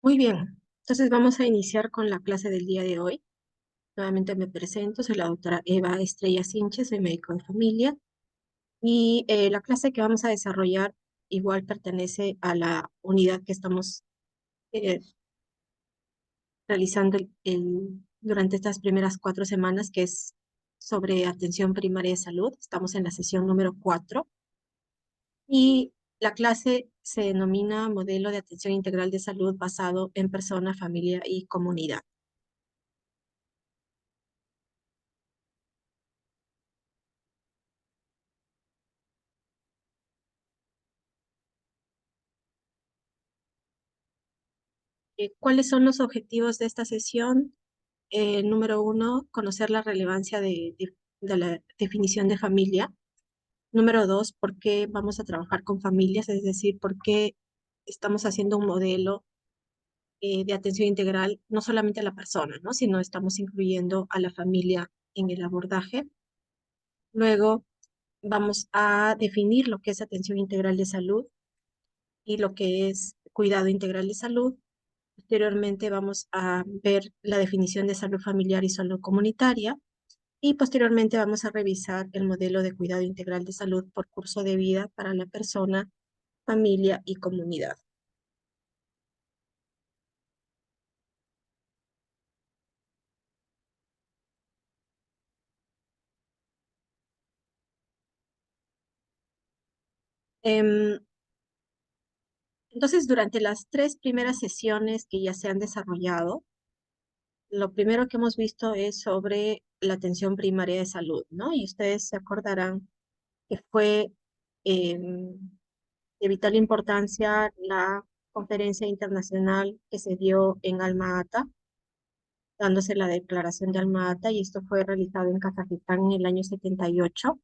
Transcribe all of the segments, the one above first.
Muy bien, entonces vamos a iniciar con la clase del día de hoy. Nuevamente me presento, soy la doctora Eva Estrella Sinche, soy médico de familia y la clase que vamos a desarrollar igual pertenece a la unidad que estamos eh, realizando durante estas primeras 4 semanas, que es sobre atención primaria de salud. Estamos en la sesión número 4 y la clase se denomina Modelo de Atención Integral de Salud basado en persona, familia y comunidad. ¿Cuáles son los objetivos de esta sesión? Número uno, conocer la relevancia de la definición de familia. Número dos, por qué vamos a trabajar con familias, es decir, por qué estamos haciendo un modelo de atención integral, no solamente a la persona, ¿no? Sino estamos incluyendo a la familia en el abordaje. Luego, vamos a definir lo que es atención integral de salud y lo que es cuidado integral de salud. Posteriormente vamos a ver la definición de salud familiar y salud comunitaria y posteriormente vamos a revisar el modelo de cuidado integral de salud por curso de vida para la persona, familia y comunidad. Em, entonces, durante las 3 primeras sesiones que ya se han desarrollado, lo primero que hemos visto es sobre la atención primaria de salud, ¿no? Y ustedes se acordarán que fue em, de vital importancia la conferencia internacional que se dio en Alma-Ata, dándose la declaración de Alma-Ata, y esto fue realizado en Kazajistán en el año 78.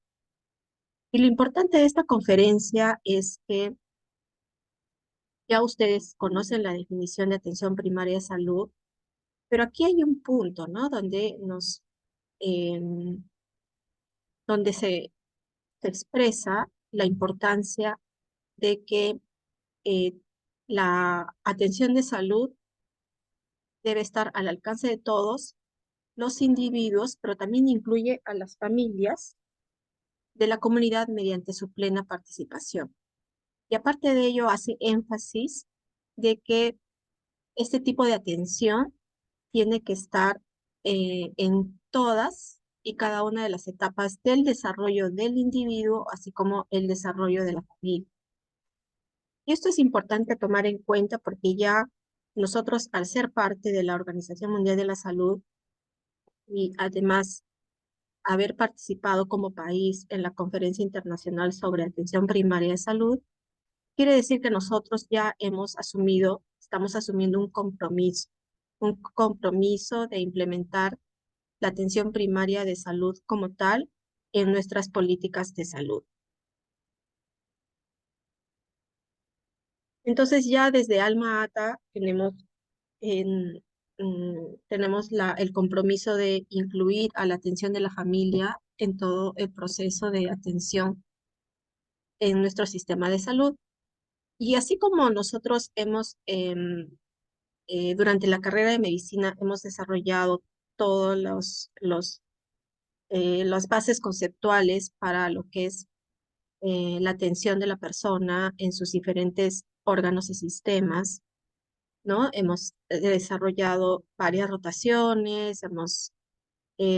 Y lo importante de esta conferencia es que ya ustedes conocen la definición de atención primaria de salud, pero aquí hay un punto, ¿no? Em, donde se expresa la importancia de que eh, la atención de salud debe estar al alcance de todos los individuos, pero también incluye a las familias de la comunidad mediante su plena participación. Y aparte de ello, hace énfasis de que este tipo de atención tiene que estar en todas y cada una de las etapas del desarrollo del individuo, así como el desarrollo de la familia. Y esto es importante tomar en cuenta porque ya nosotros, al ser parte de la Organización Mundial de la Salud y además haber participado como país en la Conferencia Internacional sobre Atención Primaria de Salud, quiere decir que nosotros ya estamos asumiendo un compromiso de implementar la atención primaria de salud como tal en nuestras políticas de salud. Entonces ya desde Alma Ata en- tenemos el compromiso de incluir a la atención de la familia en todo el proceso de atención en nuestro sistema de salud. Y así como nosotros durante la carrera de medicina hemos desarrollado todos las bases conceptuales para lo que es la atención de la persona en sus diferentes órganos y sistemas, ¿no? Hemos desarrollado varias rotaciones, hemos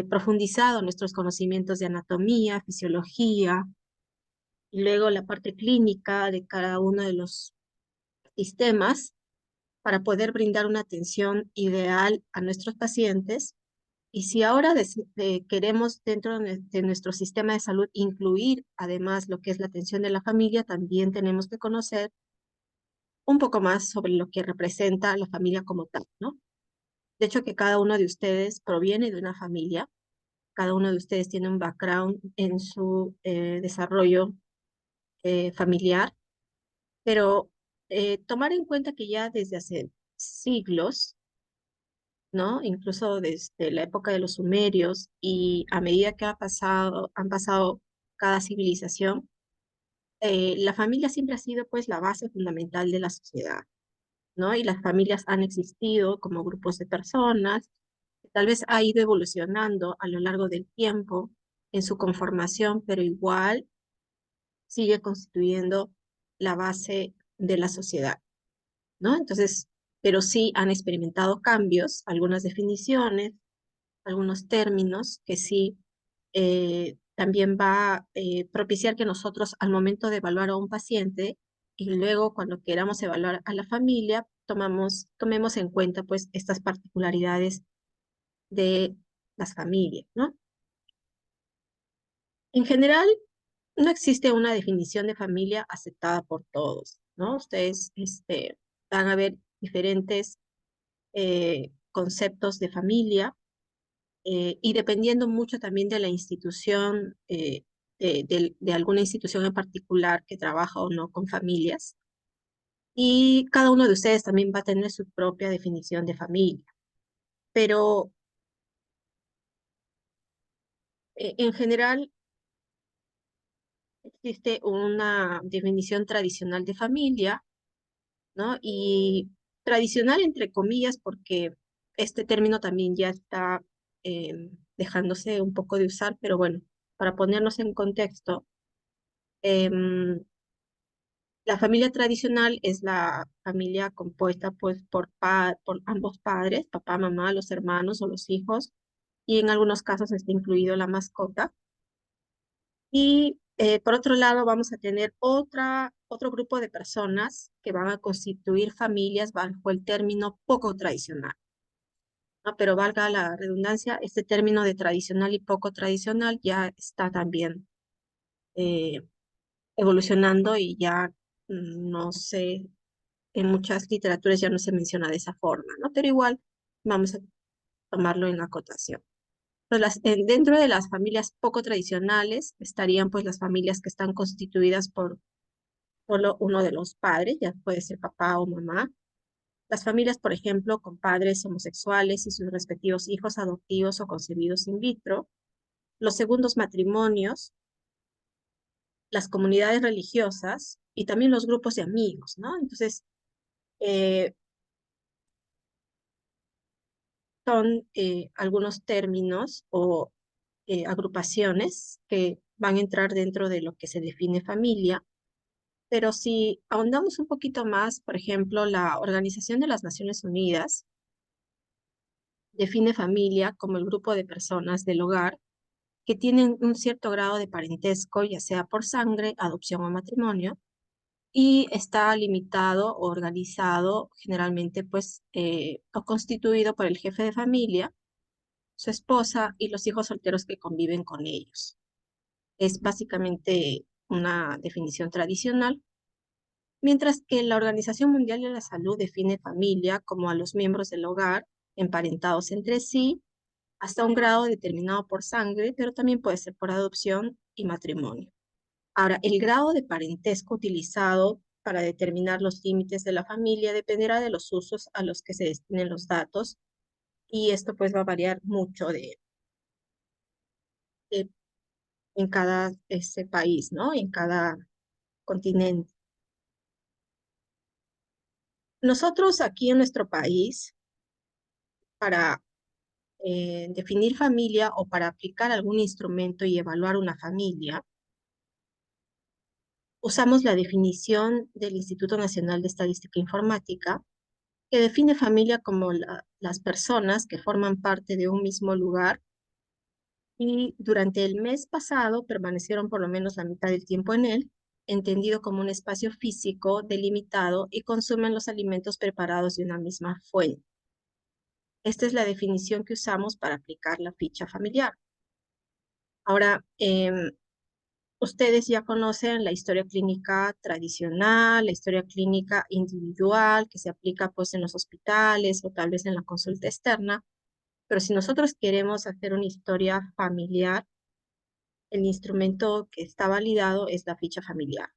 profundizado nuestros conocimientos de anatomía, fisiología, y luego la parte clínica de cada uno de los sistemas para poder brindar una atención ideal a nuestros pacientes. Y si ahora queremos dentro de nuestro sistema de salud incluir además lo que es la atención de la familia, también tenemos que conocer un poco más sobre lo que representa la familia como tal, ¿no? De hecho, que cada uno de ustedes proviene de una familia, cada uno de ustedes tiene un background en su desarrollo familiar, pero tomar en cuenta que ya desde hace siglos, ¿no? Incluso desde la época de los sumerios y a medida que han pasado cada civilización, la familia siempre ha sido pues la base fundamental de la sociedad, ¿no? Y las familias han existido como grupos de personas, tal vez ha ido evolucionando a lo largo del tiempo en su conformación, pero igual sigue constituyendo la base de la sociedad, ¿no? Entonces, pero sí han experimentado cambios, algunas definiciones, algunos términos que sí también va a propiciar que nosotros al momento de evaluar a un paciente y luego cuando queramos evaluar a la familia, tomemos en cuenta pues estas particularidades de las familias, ¿no? En general, no existe una definición de familia aceptada por todos, ¿no? Ustedes van a ver diferentes conceptos de familia y dependiendo mucho también de la institución, de alguna institución en particular que trabaja o no con familias. Y cada uno de ustedes también va a tener su propia definición de familia. Pero en general existe una definición tradicional de familia, ¿no? Y tradicional entre comillas porque este término también ya está dejándose un poco de usar, pero bueno, para ponernos en contexto, em, la familia tradicional es la familia compuesta pues por ambos padres, papá, mamá, los hermanos o los hijos, y en algunos casos está incluido la mascota. Y por otro lado vamos a tener otro grupo de personas que van a constituir familias bajo el término poco tradicional, ¿no? Pero valga la redundancia, este término de tradicional y poco tradicional ya está también eh, evolucionando y ya no sé, en muchas literaturas ya no se menciona de esa forma, ¿no? Pero igual vamos a tomarlo en acotación. Pues dentro de las familias poco tradicionales estarían pues las familias que están constituidas por solo uno de los padres, ya puede ser papá o mamá. Las familias, por ejemplo, con padres homosexuales y sus respectivos hijos adoptivos o concebidos in vitro. Los segundos matrimonios, las comunidades religiosas y también los grupos de amigos, ¿no? Entonces, eh, son algunos términos o agrupaciones que van a entrar dentro de lo que se define familia, pero si ahondamos un poquito más, por ejemplo, la Organización de las Naciones Unidas define familia como el grupo de personas del hogar que tienen un cierto grado de parentesco, ya sea por sangre, adopción o matrimonio, y está limitado o organizado generalmente pues o constituido por el jefe de familia, su esposa y los hijos solteros que conviven con ellos. Es básicamente una definición tradicional, mientras que la Organización Mundial de la Salud define familia como a los miembros del hogar emparentados entre sí hasta un grado determinado por sangre, pero también puede ser por adopción y matrimonio. Ahora, el grado de parentesco utilizado para determinar los límites de la familia dependerá de los usos a los que se destinen los datos y esto pues va a variar mucho de en cada país, ¿no? En cada continente. Nosotros aquí en nuestro país, para definir familia o para aplicar algún instrumento y evaluar una familia, usamos la definición del Instituto Nacional de Estadística e Informática, que define familia como las personas que forman parte de un mismo lugar y durante el mes pasado permanecieron por lo menos la mitad del tiempo en él, entendido como un espacio físico delimitado y consumen los alimentos preparados de una misma fuente. Esta es la definición que usamos para aplicar la ficha familiar. Ahora, ustedes ya conocen la historia clínica tradicional, la historia clínica individual que se aplica pues en los hospitales o tal vez en la consulta externa, pero si nosotros queremos hacer una historia familiar, el instrumento que está validado es la ficha familiar.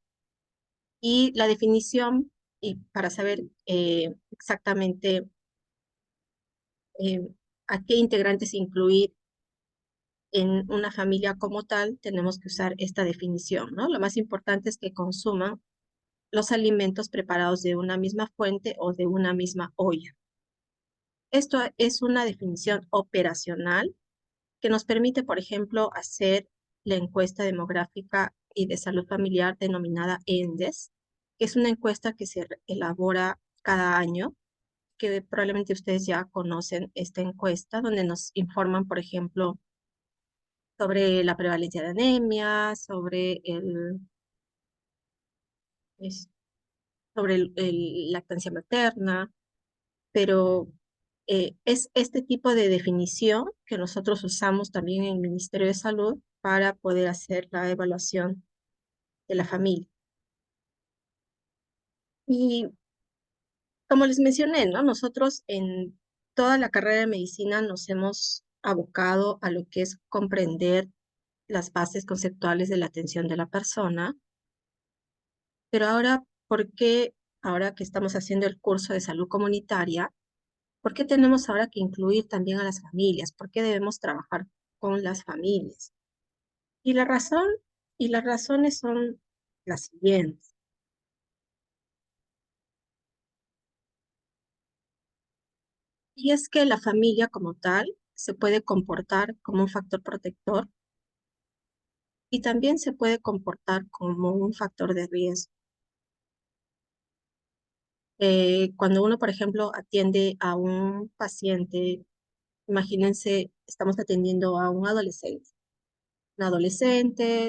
Y la definición, y para saber exactamente eh, a qué integrantes incluir en una familia como tal, tenemos que usar esta definición, ¿no? Lo más importante es que consuman los alimentos preparados de una misma fuente o de una misma olla. Esto es una definición operacional que nos permite, por ejemplo, hacer la encuesta demográfica y de salud familiar denominada ENDES, que es una encuesta que se elabora cada año, que probablemente ustedes ya conocen esta encuesta, donde nos informan, por ejemplo, sobre la prevalencia de anemia, es- sobre lactancia materna, pero es este tipo de definición que nosotros usamos también en el Ministerio de Salud para poder hacer la evaluación de la familia. Y como les mencioné, ¿no? Nosotros en toda la carrera de medicina nos hemos abocado a lo que es comprender las bases conceptuales de la atención de la persona, pero ahora, ¿por qué ahora que estamos haciendo el curso de salud comunitaria, por qué tenemos ahora que incluir también a las familias? ¿Por qué debemos trabajar con las familias? Y la razón, y las razones son las siguientes. Y es que la familia como tal se puede comportar como un factor protector y también se puede comportar como un factor de riesgo. Cuando uno, por ejemplo, atiende a un paciente, imagínense, estamos atendiendo a un adolescente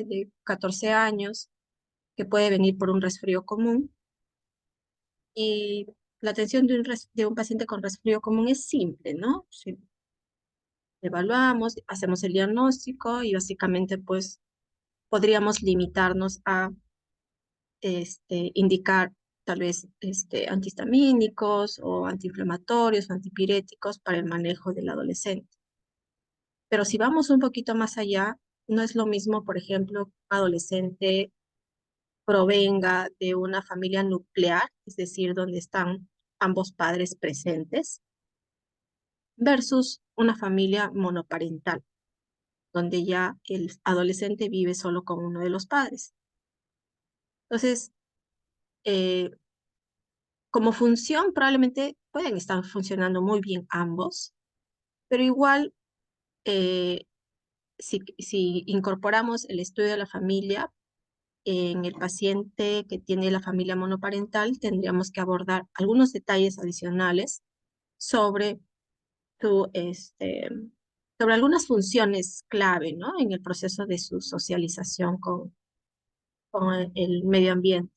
de 14 años que puede venir por un resfrío común y la atención de un paciente con resfrío común es simple, ¿no? Si evaluamos, hacemos el diagnóstico y básicamente pues podríamos limitarnos a indicar tal vez antihistamínicos o antiinflamatorios o antipiréticos para el manejo del adolescente. Pero si vamos un poquito más allá, no es lo mismo, por ejemplo, un adolescente provenga de una familia nuclear, es decir, donde están ambos padres presentes, versus una familia monoparental, donde ya el adolescente vive solo con uno de los padres. Entonces, eh, como función, probablemente pueden estar funcionando muy bien ambos, pero igual, eh, si incorporamos el estudio de la familia en el paciente que tiene la familia monoparental, tendríamos que abordar algunos detalles adicionales sobre su, sobre algunas funciones clave, ¿no? En el proceso de su socialización con el medio ambiente.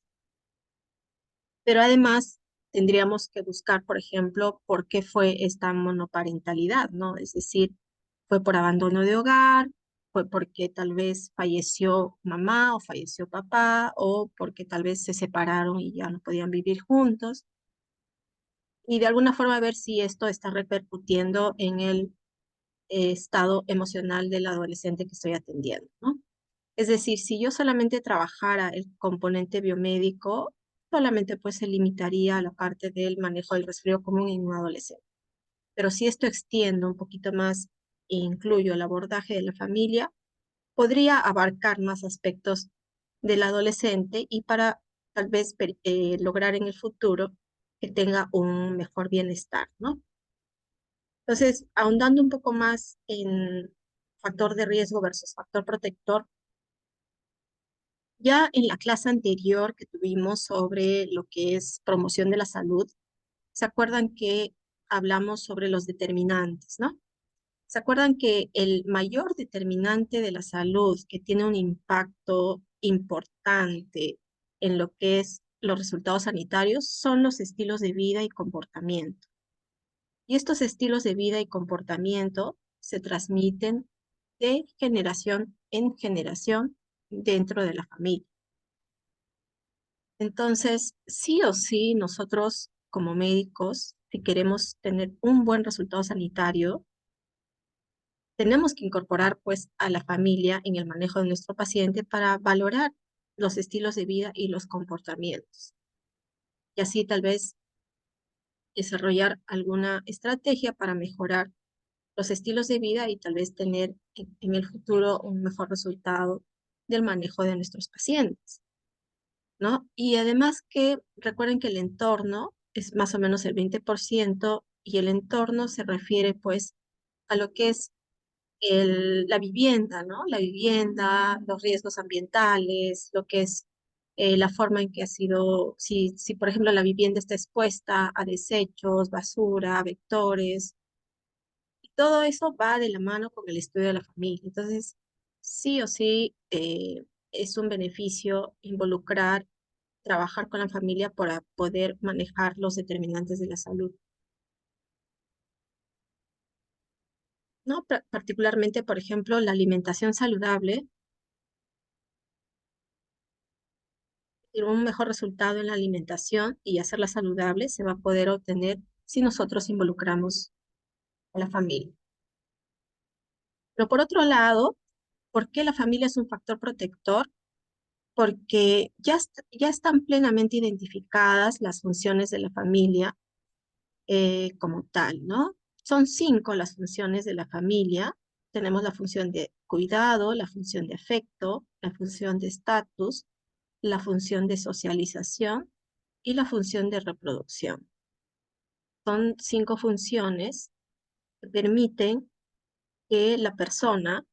Pero además tendríamos que buscar, por ejemplo, por qué fue esta monoparentalidad, ¿no? Es decir, fue por abandono de hogar, fue porque tal vez falleció mamá o falleció papá, o porque tal vez se separaron y ya no podían vivir juntos. Y de alguna forma ver si esto está repercutiendo en el estado emocional del adolescente que estoy atendiendo, ¿no? Es decir, si yo solamente trabajara el componente biomédico, solamente pues se limitaría a la parte del manejo del resfrío común en un adolescente. Pero si esto extiendo un poquito más e incluyo el abordaje de la familia, podría abarcar más aspectos del adolescente y para tal vez lograr en el futuro que tenga un mejor bienestar, ¿no? Entonces, ahondando un poco más en factor de riesgo versus factor protector, ya en la clase anterior que tuvimos sobre lo que es promoción de la salud, ¿se acuerdan que hablamos sobre los determinantes, ¿no? ¿Se acuerdan que el mayor determinante de la salud que tiene un impacto importante en lo que es los resultados sanitarios son los estilos de vida y comportamiento? Y estos estilos de vida y comportamiento se transmiten de generación en generación dentro de la familia. Entonces, sí o sí, nosotros como médicos, si queremos tener un buen resultado sanitario, tenemos que incorporar pues a la familia en el manejo de nuestro paciente para valorar los estilos de vida y los comportamientos. Y así tal vez desarrollar alguna estrategia para mejorar los estilos de vida y tal vez tener en el futuro un mejor resultado del manejo de nuestros pacientes. ¿no? Y además que recuerden que el entorno es más o menos el 20% y el entorno se refiere pues a lo que es la vivienda, ¿no? La vivienda, los riesgos ambientales, lo que es la forma en que ha sido, si por ejemplo la vivienda está expuesta a desechos, basura, vectores, y todo eso va de la mano con el estudio de la familia. Entonces, sí o sí, es un beneficio involucrar, trabajar con la familia para poder manejar los determinantes de la salud, ¿no? Particularmente, por ejemplo, la alimentación saludable, y un mejor resultado en la alimentación y hacerla saludable se va a poder obtener si nosotros involucramos a la familia. Pero por otro lado, ¿por qué la familia es un factor protector? Porque ya están plenamente identificadas las funciones de la familia como tal, ¿no? Son 5 las funciones de la familia. Tenemos la función de cuidado, la función de afecto, la función de estatus, la función de socialización y la función de reproducción. Son 5 funciones que permiten que la persona,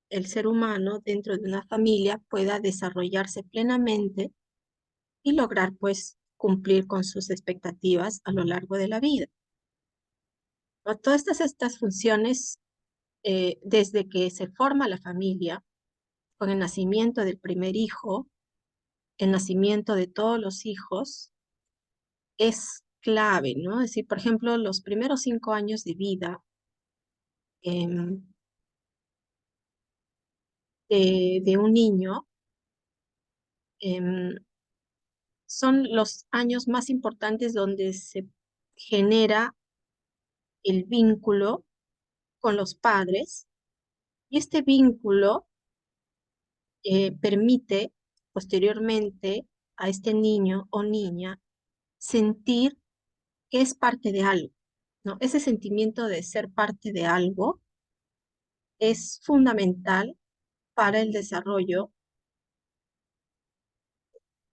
el ser humano dentro de una familia pueda desarrollarse plenamente y lograr pues cumplir con sus expectativas a lo largo de la vida. ¿No? Todas estas funciones, desde que se forma la familia, con el nacimiento del primer hijo, el nacimiento de todos los hijos, es clave, ¿no? Es decir, por ejemplo, los primeros 5 años de vida em, de un niño em, son los años más importantes donde se genera el vínculo con los padres y este vínculo permite posteriormente a este niño o niña sentir que es parte de algo, ¿no? Ese sentimiento de ser parte de algo es fundamental para el desarrollo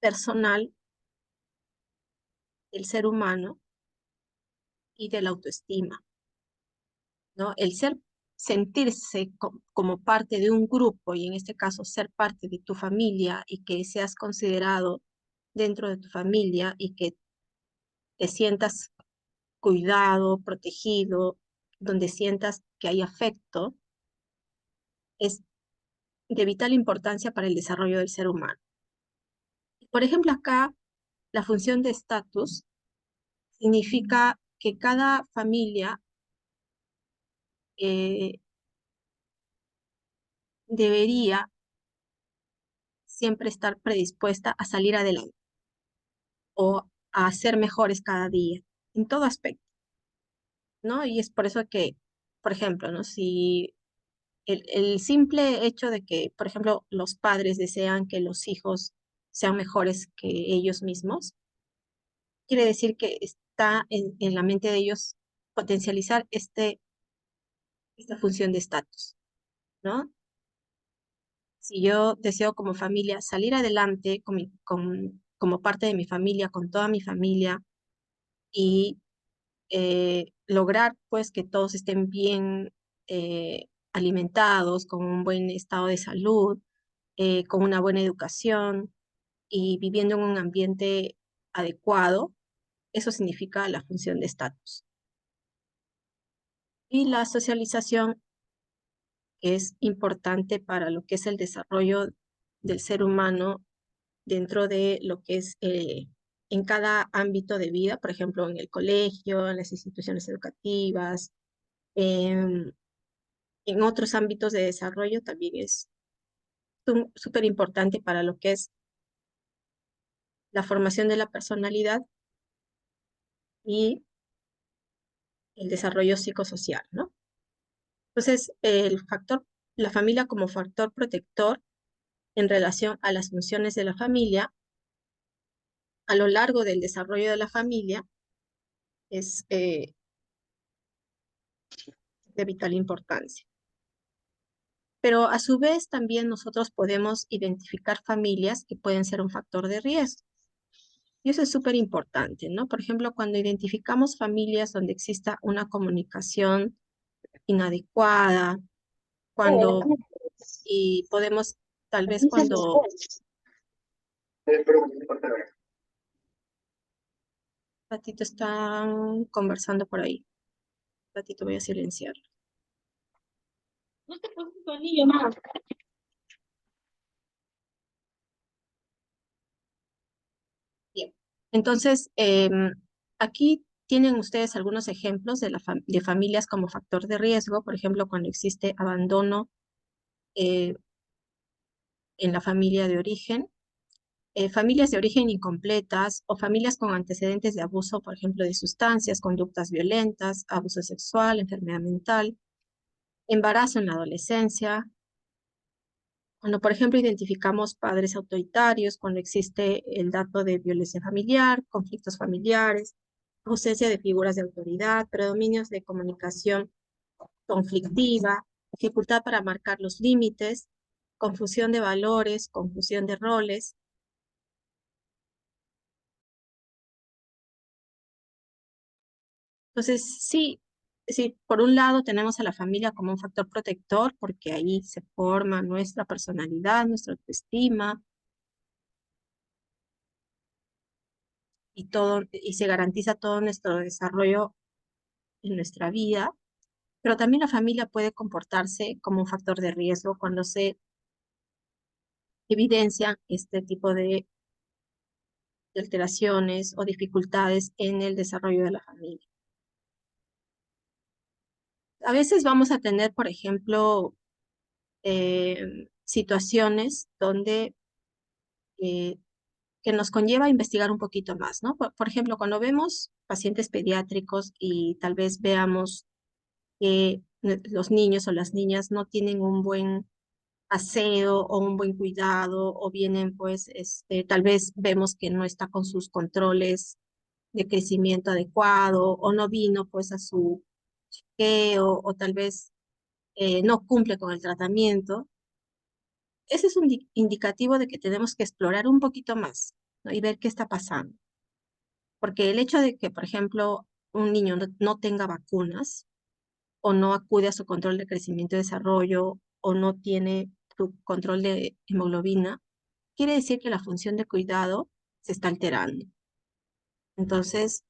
personal del ser humano y de la autoestima, ¿no? Sentirse como parte de un grupo y en este caso ser parte de tu familia y que seas considerado dentro de tu familia y que te sientas cuidado, protegido, donde sientas que hay afecto, es de vital importancia para el desarrollo del ser humano. Por ejemplo, acá la función de estatus significa que cada familia eh, debería siempre estar predispuesta a salir adelante o a ser mejores cada día, en todo aspecto, ¿no? Y es por eso que, por ejemplo, ¿no? Si el simple hecho de que, por ejemplo, los padres desean que los hijos sean mejores que ellos mismos, quiere decir que está en la mente de ellos potencializar esta función de estatus, ¿no? Si yo deseo como familia salir adelante como parte de mi familia, con toda mi familia, y lograr pues que todos estén bien alimentados, con un buen estado de salud, con una buena educación y viviendo en un ambiente adecuado, eso significa la función de estatus. Y la socialización es importante para lo que es el desarrollo del ser humano dentro de lo que es en cada ámbito de vida, por ejemplo, en el colegio, en las instituciones educativas, em, en otros ámbitos de desarrollo también es súper importante para lo que es la formación de la personalidad y el desarrollo psicosocial, ¿no? Entonces, la familia como factor protector en relación a las funciones de la familia a lo largo del desarrollo de la familia es de vital importancia. Pero a su vez también nosotros podemos identificar familias que pueden ser un factor de riesgo. Y eso es súper importante, ¿no? Por ejemplo, cuando identificamos familias donde exista una comunicación inadecuada, cuando, y podemos, tal vez cuando, ratito están conversando por ahí, ratito voy a silenciar. No te preocupes, anillo, más. Bien. Entonces, aquí tienen ustedes algunos ejemplos de, de familias como factor de riesgo, por ejemplo, cuando existe abandono eh, en la familia de origen, familias de origen incompletas o familias con antecedentes de abuso, por ejemplo, de sustancias, conductas violentas, abuso sexual, enfermedad mental, embarazo en la adolescencia. Cuando, por ejemplo, identificamos padres autoritarios, cuando existe el dato de violencia familiar, conflictos familiares, ausencia de figuras de autoridad, predominios de comunicación conflictiva, dificultad para marcar los límites, confusión de valores, confusión de roles. Entonces, sí, sí, por un lado tenemos a la familia como un factor protector, porque ahí se forma nuestra personalidad, nuestra autoestima y todo, y se garantiza todo nuestro desarrollo en nuestra vida, pero también la familia puede comportarse como un factor de riesgo cuando se evidencian este tipo de alteraciones o dificultades en el desarrollo de la familia. A veces vamos a tener, por ejemplo, situaciones donde eh, que nos conlleva a investigar un poquito más, ¿no? Por ejemplo, cuando vemos pacientes pediátricos y tal vez veamos que los niños o las niñas no tienen un buen aseo o un buen cuidado o vienen pues tal vez vemos que no está con sus controles de crecimiento adecuado o no vino pues a su chequeo o tal vez no cumple con el tratamiento. Ese es un indicativo de que tenemos que explorar un poquito más, ¿no? Y ver qué está pasando. Porque el hecho de que, por ejemplo, un niño no tenga vacunas o no acude a su control de crecimiento y desarrollo o no tiene su control de hemoglobina, quiere decir que la función de cuidado se está alterando. Entonces,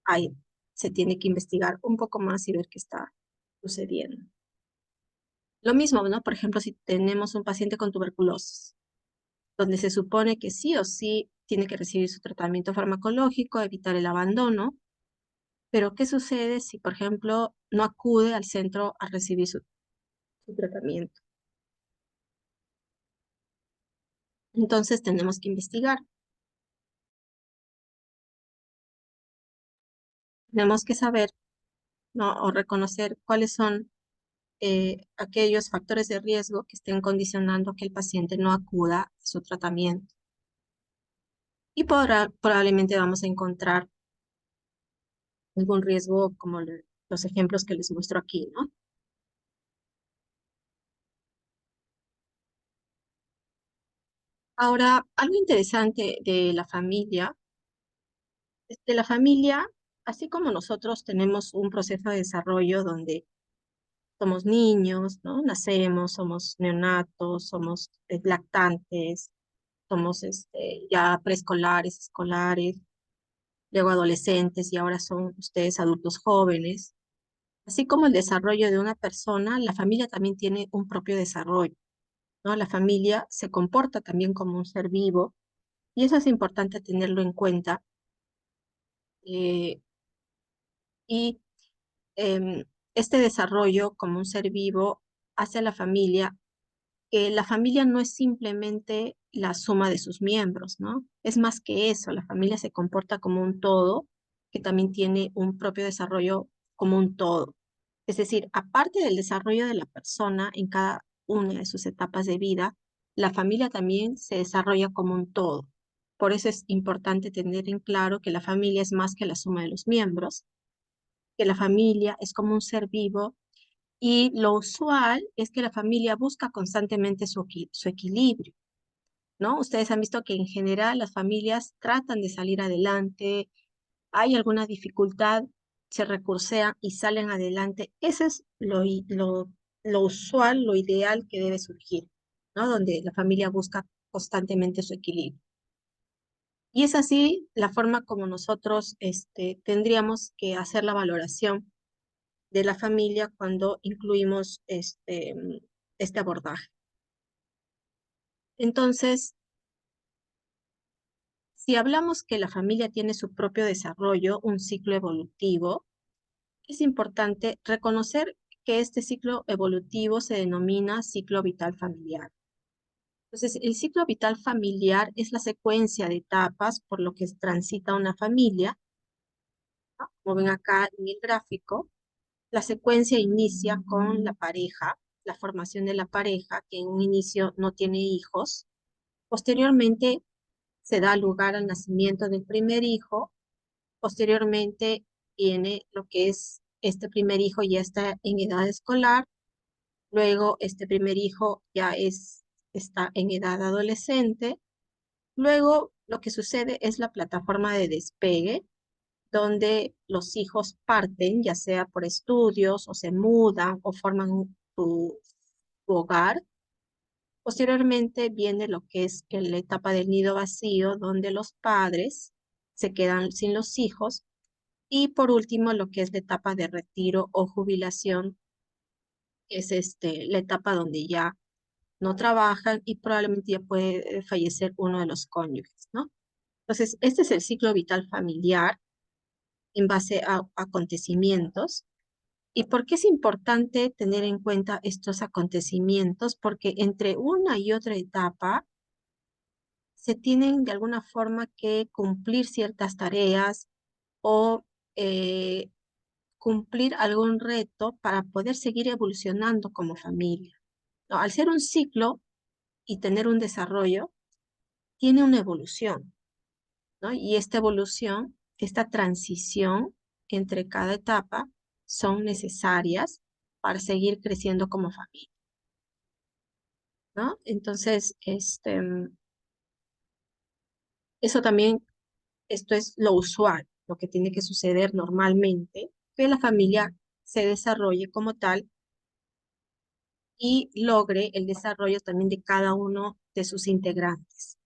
ahí se tiene que investigar un poco más y ver qué está sucediendo. Lo mismo, ¿no? Por ejemplo, si tenemos un paciente con tuberculosis, donde se supone que sí o sí tiene que recibir su tratamiento farmacológico, evitar el abandono, pero ¿qué sucede si, por ejemplo, no acude al centro a recibir su tratamiento? Entonces tenemos que investigar, tenemos que saber, ¿no? O reconocer cuáles son aquellos factores de riesgo que estén condicionando que el paciente no acuda a su tratamiento. Y probablemente vamos a encontrar algún riesgo como los ejemplos que les muestro aquí, ¿no? Ahora, algo interesante de la familia, así como nosotros tenemos un proceso de desarrollo donde somos niños, ¿no? Nacemos, somos neonatos, somos lactantes, somos ya preescolares, escolares, luego adolescentes y ahora son ustedes adultos jóvenes. Así como el desarrollo de una persona, la familia también tiene un propio desarrollo, ¿no? La familia se comporta también como un ser vivo y eso es importante tenerlo en cuenta. eh, y em, este desarrollo como un ser vivo hace a la familia que la familia no es simplemente la suma de sus miembros, ¿no? Es más que eso, la familia se comporta como un todo que también tiene un propio desarrollo como un todo. Es decir, aparte del desarrollo de la persona en cada una de sus etapas de vida, la familia también se desarrolla como un todo. Por eso es importante tener en claro que la familia es más que la suma de los miembros, que la familia es como un ser vivo Y lo usual es que la familia busca constantemente su equilibrio, ¿no? Ustedes han visto que en general las familias tratan de salir adelante, hay alguna dificultad, se recursean y salen adelante. Ese es lo usual, lo ideal que debe surgir, ¿no? Donde la familia busca constantemente su equilibrio. Y es así la forma como nosotros tendríamos que hacer la valoración de la familia cuando incluimos este abordaje. Entonces, si hablamos que la familia tiene su propio desarrollo, un ciclo evolutivo, es importante reconocer que este ciclo evolutivo se denomina ciclo vital familiar. Entonces, el ciclo vital familiar es la secuencia de etapas por lo que transita una familia, ¿no? Como ven acá en el gráfico, la secuencia inicia con la pareja, la formación de la pareja, que en un inicio no tiene hijos. Posteriormente se da lugar al nacimiento del primer hijo. Posteriormente viene lo que es este primer hijo ya está en edad escolar. Luego este primer hijo ya está en edad adolescente. Luego lo que sucede es la plataforma de despegue, donde los hijos parten, ya sea por estudios o se mudan o forman su hogar. Posteriormente viene lo que es la etapa del nido vacío, donde los padres se quedan sin los hijos. Y por último, lo que es la etapa de retiro o jubilación, que es la etapa donde ya no trabajan y probablemente ya puede fallecer uno de los cónyuges, ¿no? Entonces, este es el ciclo vital familiar en base a acontecimientos. ¿Y por qué es importante tener en cuenta estos acontecimientos? Porque entre una y otra etapa se tienen de alguna forma que cumplir ciertas tareas o eh, cumplir algún reto para poder seguir evolucionando como familia, ¿no? Al ser un ciclo y tener un desarrollo, tiene una evolución, ¿no? Y esta evolución, esta transición entre cada etapa son necesarias para seguir creciendo como familia, ¿no? Entonces, eso también, esto es lo usual, lo que tiene que suceder normalmente, que la familia se desarrolle como tal y logre el desarrollo también de cada uno de sus integrantes.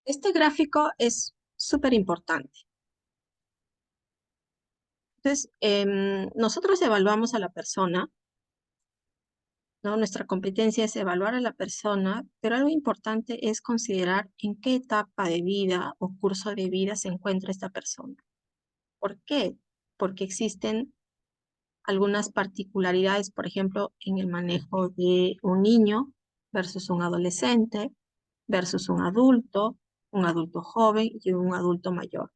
Este gráfico es súper importante. Entonces, nosotros evaluamos a la persona, ¿no? Nuestra competencia es evaluar a la persona, pero algo importante es considerar en qué etapa de vida o curso de vida se encuentra esta persona. ¿Por qué? Porque existen algunas particularidades, por ejemplo, en el manejo de un niño versus un adolescente, versus un adulto joven y un adulto mayor.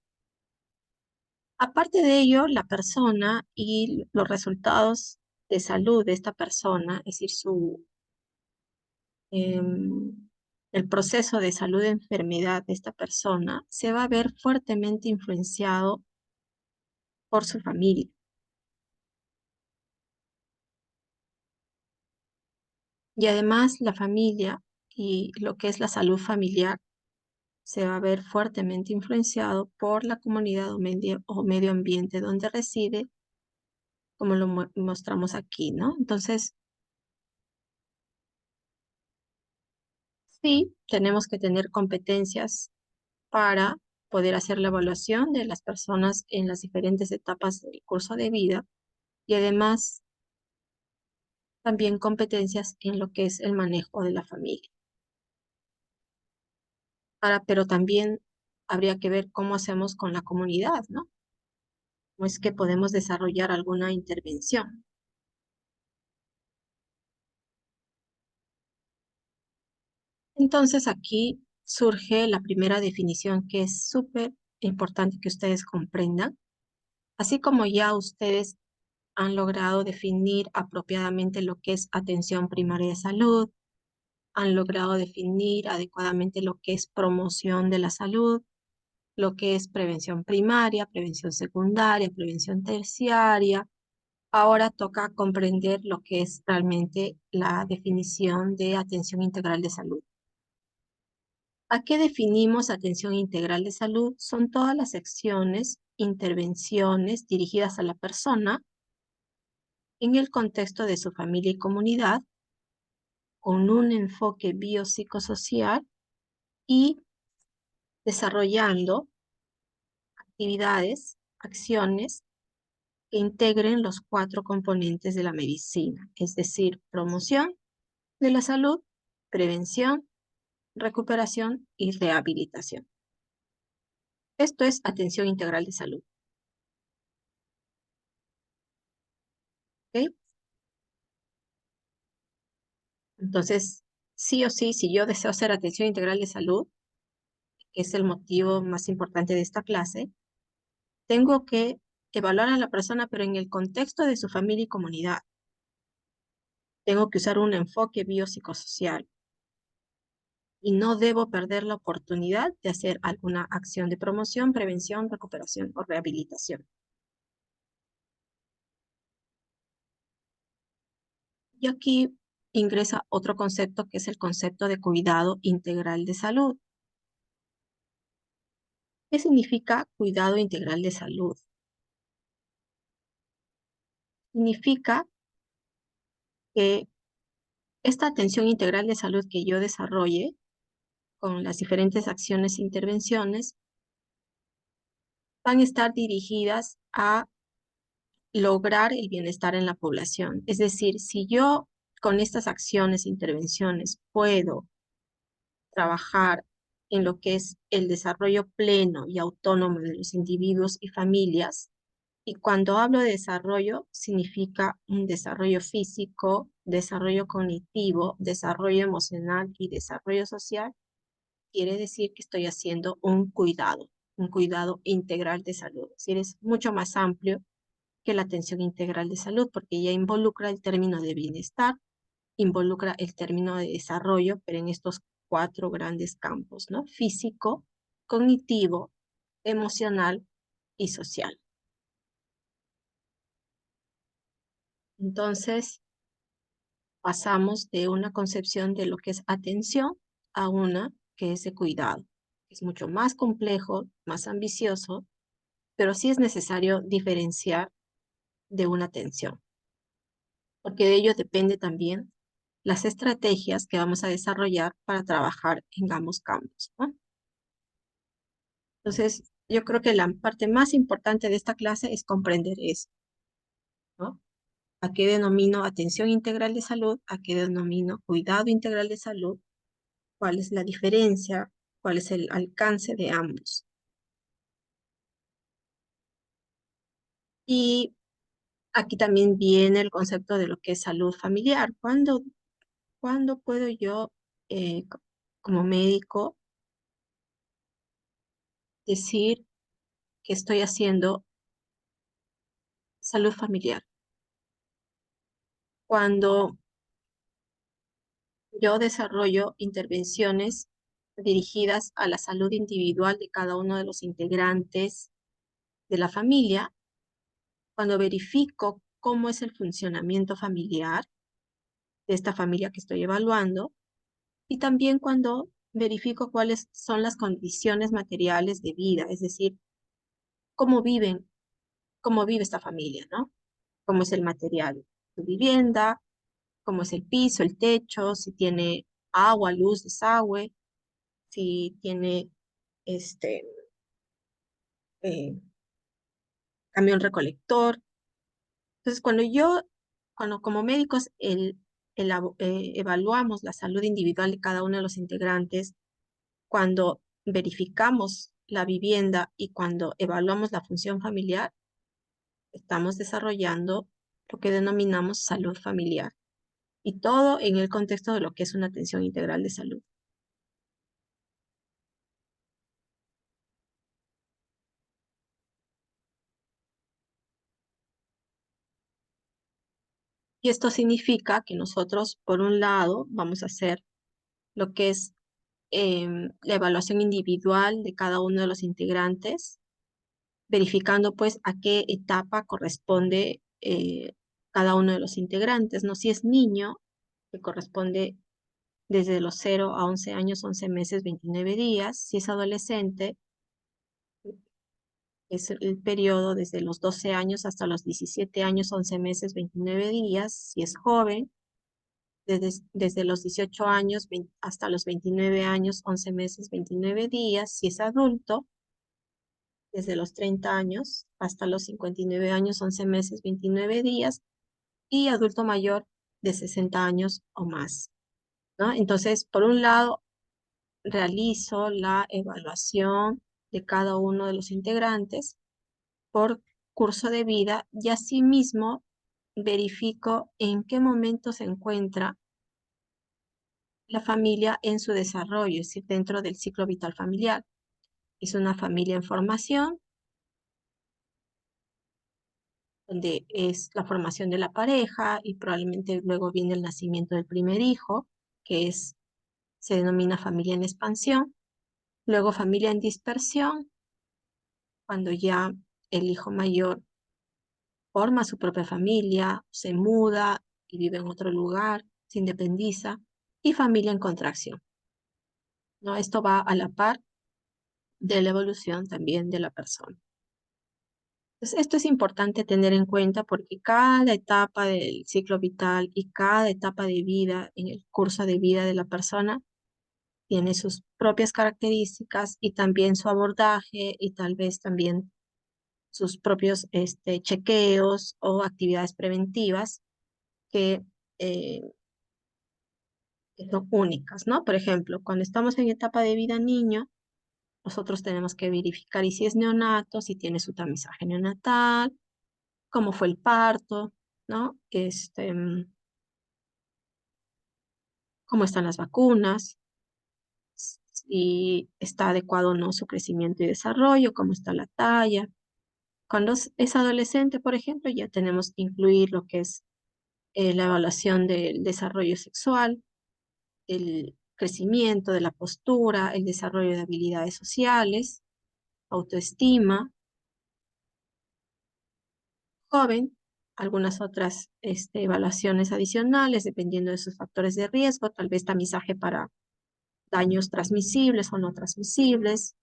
Aparte de ello, la persona y los resultados de salud de esta persona, es decir, el proceso de salud de enfermedad de esta persona, se va a ver fuertemente influenciado por su familia. Y además la familia y lo que es la salud familiar se va a ver fuertemente influenciado por la comunidad o medio ambiente donde reside, como lo mostramos aquí, ¿no? Entonces, sí, tenemos que tener competencias para poder hacer la evaluación de las personas en las diferentes etapas del curso de vida y además también competencias en lo que es el manejo de la familia. Pero también habría que ver cómo hacemos con la comunidad, ¿no? ¿Cómo es que podemos desarrollar alguna intervención? Entonces aquí surge la primera definición que es súper importante que ustedes comprendan. Así como ya ustedes han logrado definir apropiadamente lo que es atención primaria de salud, han logrado definir adecuadamente lo que es promoción de la salud, lo que es prevención primaria, prevención secundaria, prevención terciaria. Ahora toca comprender lo que es realmente la definición de atención integral de salud. ¿A qué definimos atención integral de salud? Son todas las acciones, intervenciones dirigidas a la persona en el contexto de su familia y comunidad, con un enfoque biopsicosocial y desarrollando actividades, acciones que integren los 4 componentes de la medicina, es decir, promoción de la salud, prevención, recuperación y rehabilitación. Esto es atención integral de salud. ¿Ok? Entonces, sí o sí, si yo deseo hacer atención integral de salud, que es el motivo más importante de esta clase, tengo que evaluar a la persona, pero en el contexto de su familia y comunidad. Tengo que usar un enfoque biopsicosocial y no debo perder la oportunidad de hacer alguna acción de promoción, prevención, recuperación o rehabilitación. Y aquí ingresa otro concepto que es el concepto de cuidado integral de salud. ¿Qué significa cuidado integral de salud? Significa que esta atención integral de salud que yo desarrolle con las diferentes acciones e intervenciones van a estar dirigidas a lograr el bienestar en la población. Es decir, si yo con estas acciones e intervenciones puedo trabajar en lo que es el desarrollo pleno y autónomo de los individuos y familias, y cuando hablo de desarrollo, significa un desarrollo físico, desarrollo cognitivo, desarrollo emocional y desarrollo social, quiere decir que estoy haciendo un cuidado integral de salud. Es decir, es mucho más amplio que la atención integral de salud, porque ya involucra el término de bienestar, involucra el término de desarrollo, pero en estos 4 grandes campos, ¿no? Físico, cognitivo, emocional y social. Entonces, pasamos de una concepción de lo que es atención a una que es de cuidado. Es mucho más complejo, más ambicioso, pero sí es necesario diferenciar de una atención, porque de ello depende también las estrategias que vamos a desarrollar para trabajar en ambos campos, ¿no? Entonces, yo creo que la parte más importante de esta clase es comprender eso, ¿no? ¿A qué denomino atención integral de salud? ¿A qué denomino cuidado integral de salud? ¿Cuál es la diferencia? ¿Cuál es el alcance de ambos? Y aquí también viene el concepto de lo que es salud familiar. ¿Cuándo puedo yo, como médico, decir que estoy haciendo salud familiar? Cuando yo desarrollo intervenciones dirigidas a la salud individual de cada uno de los integrantes de la familia, cuando verifico cómo es el funcionamiento familiar de esta familia que estoy evaluando, y también cuando verifico cuáles son las condiciones materiales de vida, es decir, cómo viven, cómo vive esta familia, ¿no? Cómo es el material, su vivienda, cómo es el piso, el techo, si tiene agua, luz, desagüe, si tiene este eh, camión recolector. Entonces, cuando como médicos evaluamos la salud individual de cada uno de los integrantes, cuando verificamos la vivienda y cuando evaluamos la función familiar, estamos desarrollando lo que denominamos salud familiar. Y todo en el contexto de lo que es una atención integral de salud. Y esto significa que nosotros, por un lado, vamos a hacer lo que es la evaluación individual de cada uno de los integrantes, verificando pues a qué etapa corresponde cada uno de los integrantes, ¿no? Si es niño, que corresponde desde los 0 a 11 años, 11 meses, 29 días. Si es adolescente, es el periodo desde los 12 años hasta los 17 años, 11 meses, 29 días. Si es joven, desde los 18 años hasta los 29 años, 11 meses, 29 días. Si es adulto, desde los 30 años hasta los 59 años, 11 meses, 29 días. Y adulto mayor de 60 años o más, ¿no? Entonces, por un lado, realizo la evaluación de cada uno de los integrantes por curso de vida y asimismo verifico en qué momento se encuentra la familia en su desarrollo, es decir, dentro del ciclo vital familiar. Es una familia en formación, donde es la formación de la pareja y probablemente luego viene el nacimiento del primer hijo, que se denomina familia en expansión. Luego familia en dispersión, cuando ya el hijo mayor forma su propia familia, se muda y vive en otro lugar, se independiza. Y familia en contracción, ¿no? Esto va a la par de la evolución también de la persona. Entonces, esto es importante tener en cuenta porque cada etapa del ciclo vital y cada etapa de vida en el curso de vida de la persona tiene sus propias características y también su abordaje y tal vez también sus propios chequeos o actividades preventivas que, eh, que son únicas, ¿no? Por ejemplo, cuando estamos en etapa de vida niño, nosotros tenemos que verificar y si es neonato, si tiene su tamizaje neonatal, cómo fue el parto, ¿no? Cómo están las vacunas, si está adecuado o no su crecimiento y desarrollo, cómo está la talla. Cuando es adolescente, por ejemplo, ya tenemos que incluir lo que es la evaluación del desarrollo sexual, el crecimiento de la postura, el desarrollo de habilidades sociales, autoestima, joven, algunas otras evaluaciones adicionales dependiendo de sus factores de riesgo, tal vez tamizaje para daños transmisibles o no transmisibles,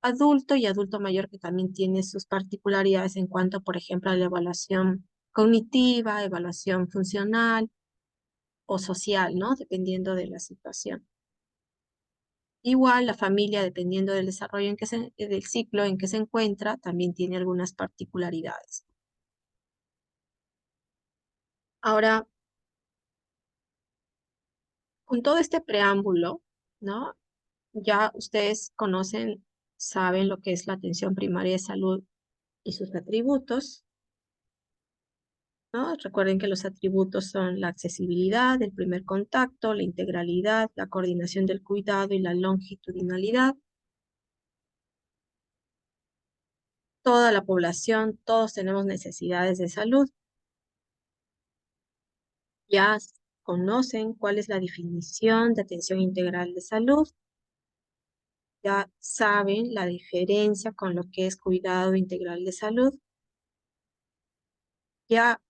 adulto y adulto mayor que también tiene sus particularidades en cuanto, por ejemplo, a la evaluación cognitiva, evaluación funcional o social, ¿no? Dependiendo de la situación. Igual la familia, dependiendo del desarrollo del ciclo en que se encuentra, también tiene algunas particularidades. Ahora, con todo este preámbulo, ¿no? Ya ustedes conocen, saben lo que es la atención primaria de salud y sus atributos, ¿no? Recuerden que los atributos son la accesibilidad, el primer contacto, la integralidad, la coordinación del cuidado y la longitudinalidad. Toda la población, todos tenemos necesidades de salud. Ya conocen cuál es la definición de atención integral de salud. Ya saben la diferencia con lo que es cuidado integral de salud. Ya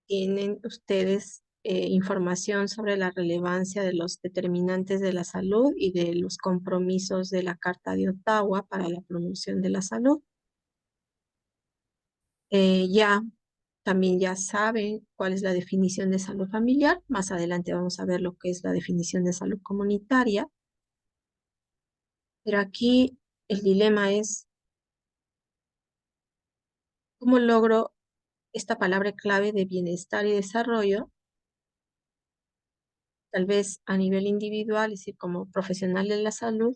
tienen ustedes información sobre la relevancia de los determinantes de la salud y de los compromisos de la Carta de Ottawa para la promoción de la salud. Ya también ya saben cuál es la definición de salud familiar. Más adelante vamos a ver lo que es la definición de salud comunitaria. Pero aquí el dilema es cómo logro esta palabra clave de bienestar y desarrollo, tal vez a nivel individual, es decir, como profesional de la salud,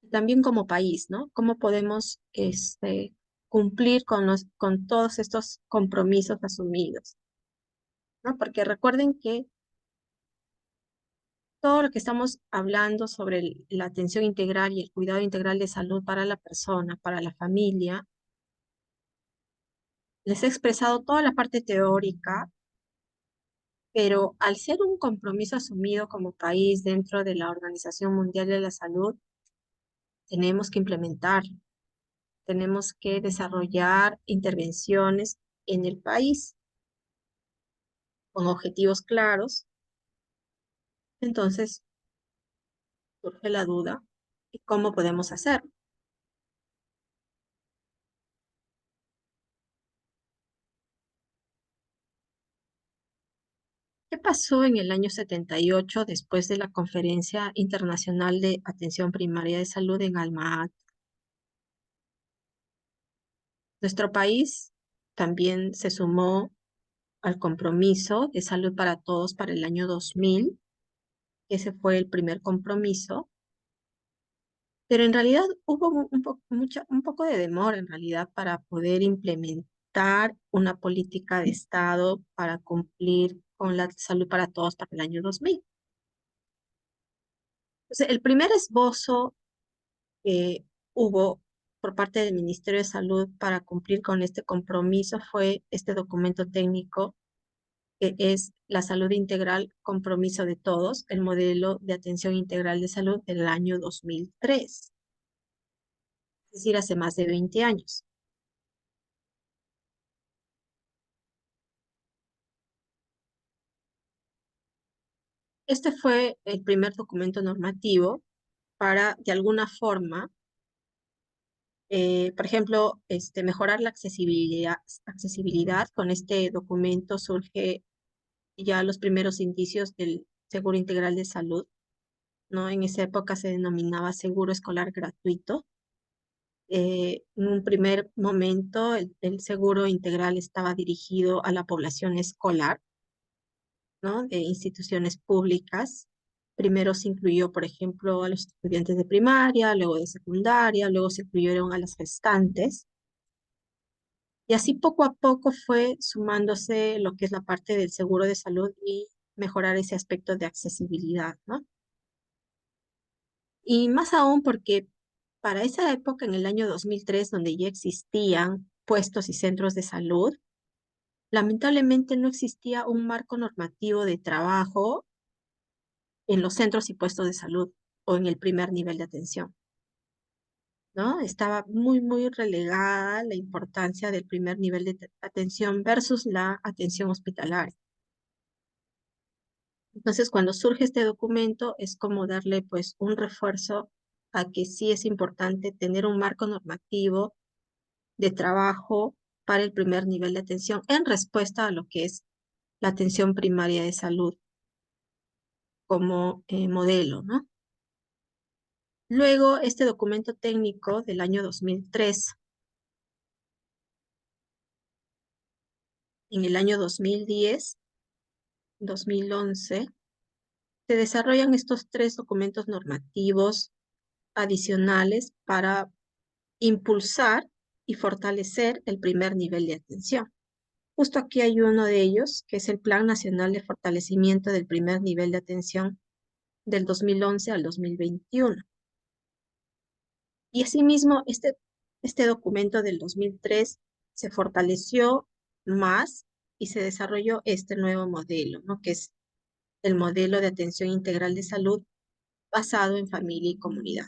y también como país, ¿no? ¿Cómo podemos cumplir con todos estos compromisos asumidos? ¿No? Porque recuerden que todo lo que estamos hablando sobre la atención integral y el cuidado integral de salud para la persona, para la familia, Les he expresado toda la parte teórica, pero al ser un compromiso asumido como país dentro de la Organización Mundial de la Salud, tenemos que implementarlo. Tenemos que desarrollar intervenciones en el país con objetivos claros. Entonces surge la duda de cómo podemos hacerlo. ¿Qué pasó en el año 78 después de la Conferencia Internacional de Atención Primaria de Salud en Alma-Ata? Nuestro país también se sumó al compromiso de salud para todos para el año 2000. Ese fue el primer compromiso, pero en realidad hubo un poco de demora en realidad para poder implementar una política de Estado para cumplir con la salud para todos para el año 2000. Entonces, el primer esbozo que hubo por parte del Ministerio de Salud para cumplir con este compromiso fue este documento técnico que es la salud integral, compromiso de todos, el modelo de atención integral de salud del año 2003, es decir, hace más de 20 años. Este fue el primer documento normativo para, de alguna forma, por ejemplo, mejorar la accesibilidad. Con este documento surge ya los primeros indicios del seguro integral de salud, ¿no? En esa época se denominaba seguro escolar gratuito. En un primer momento, el seguro integral estaba dirigido a la población escolar, ¿no? De instituciones públicas. Primero se incluyó, por ejemplo, a los estudiantes de primaria, luego de secundaria, luego se incluyeron a las gestantes. Y así poco a poco fue sumándose lo que es la parte del seguro de salud y mejorar ese aspecto de accesibilidad, ¿no? Y más aún porque para esa época, en el año 2003, donde ya existían puestos y centros de salud, lamentablemente no existía un marco normativo de trabajo en los centros y puestos de salud o en el primer nivel de atención, ¿no? Estaba muy relegada la importancia del primer nivel de atención versus la atención hospitalaria. Entonces, cuando surge este documento, es como darle pues un refuerzo a que sí es importante tener un marco normativo de trabajo para el primer nivel de atención en respuesta a lo que es la atención primaria de salud como modelo, ¿no? Luego, este documento técnico del año 2003, en el año 2010, 2011, se desarrollan estos tres documentos normativos adicionales para impulsar y fortalecer el primer nivel de atención. Justo aquí hay uno de ellos, que es el Plan Nacional de Fortalecimiento del Primer Nivel de Atención del 2011 al 2021. Y asimismo, este documento del 2003 se fortaleció más y se desarrolló este nuevo modelo, ¿no? Que es el modelo de atención integral de salud basado en familia y comunidad.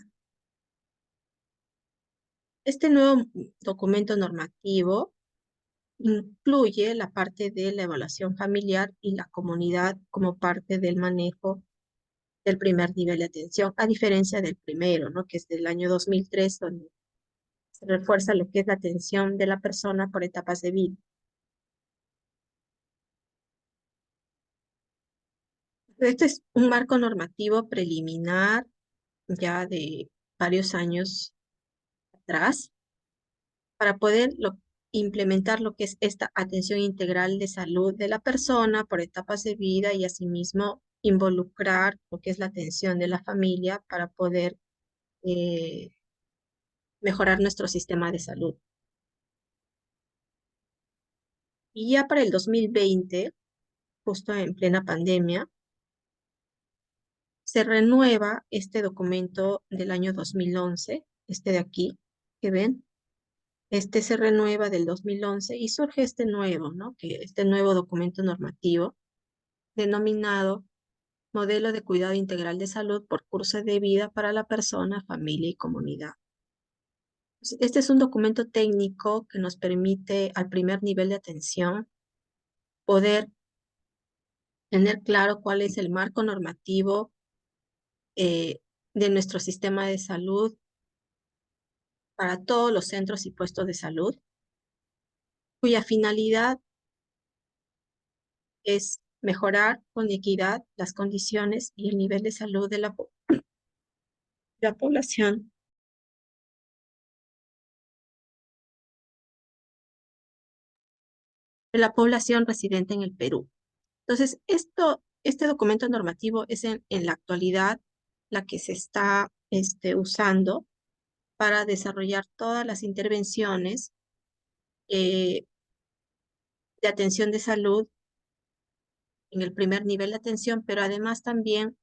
Este nuevo documento normativo incluye la parte de la evaluación familiar y la comunidad como parte del manejo del primer nivel de atención, a diferencia del primero, ¿no? Que es del año 2003, donde se refuerza lo que es la atención de la persona por etapas de vida. Este es un marco normativo preliminar ya de varios años atrás para poder implementar lo que es esta atención integral de salud de la persona por etapas de vida y asimismo involucrar lo que es la atención de la familia para poder eh, mejorar nuestro sistema de salud. Y ya para el 2020, justo en plena pandemia, se renueva este documento del año 2011, este de aquí, que ven, Este se renueva del 2011 y surge este nuevo, ¿no? Este nuevo documento normativo denominado Modelo de Cuidado Integral de Salud por Curso de Vida para la Persona, Familia y Comunidad. Este es un documento técnico que nos permite al primer nivel de atención poder tener claro cuál es el marco normativo eh, de nuestro sistema de salud para todos los centros y puestos de salud, cuya finalidad es mejorar con equidad las condiciones y el nivel de salud de la población. De la población residente en el Perú. Entonces, este documento normativo es en la actualidad la que se está usando para desarrollar todas las intervenciones eh, de atención de salud en el primer nivel de atención, pero además también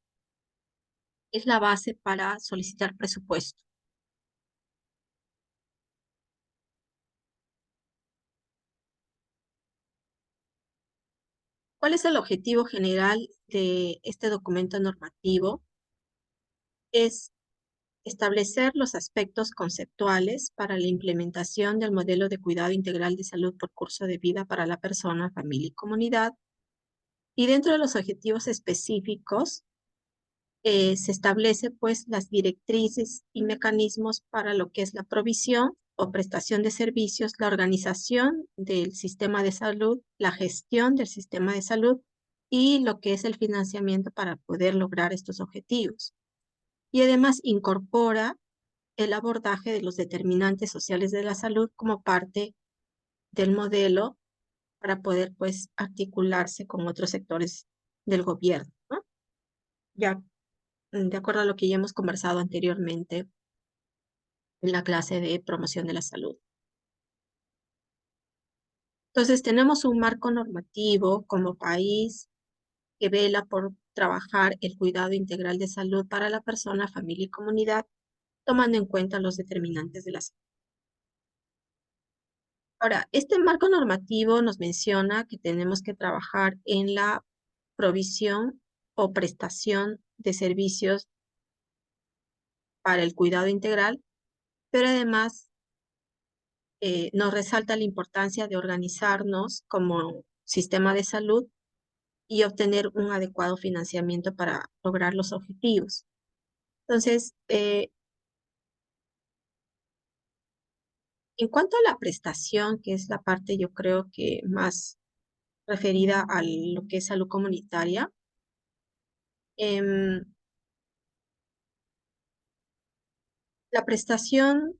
es la base para solicitar presupuesto. ¿Cuál es el objetivo general de este documento normativo? Es establecer los aspectos conceptuales para la implementación del modelo de cuidado integral de salud por curso de vida para la persona, familia y comunidad. Y dentro de los objetivos específicos, se establece pues las directrices y mecanismos para lo que es la provisión o prestación de servicios, la organización del sistema de salud, la gestión del sistema de salud y lo que es el financiamiento para poder lograr estos objetivos. Y además incorpora el abordaje de los determinantes sociales de la salud como parte del modelo para poder pues articularse con otros sectores del gobierno, ¿no? Ya de acuerdo a lo que ya hemos conversado anteriormente en la clase de promoción de la salud. Entonces, tenemos un marco normativo como país que vela por trabajar el cuidado integral de salud para la persona, familia y comunidad, tomando en cuenta los determinantes de la salud. Ahora, este marco normativo nos menciona que tenemos que trabajar en la provisión o prestación de servicios para el cuidado integral, pero además nos resalta la importancia de organizarnos como sistema de salud y obtener un adecuado financiamiento para lograr los objetivos. Entonces, en cuanto a la prestación, que es la parte yo creo que más referida a lo que es salud comunitaria, em, la prestación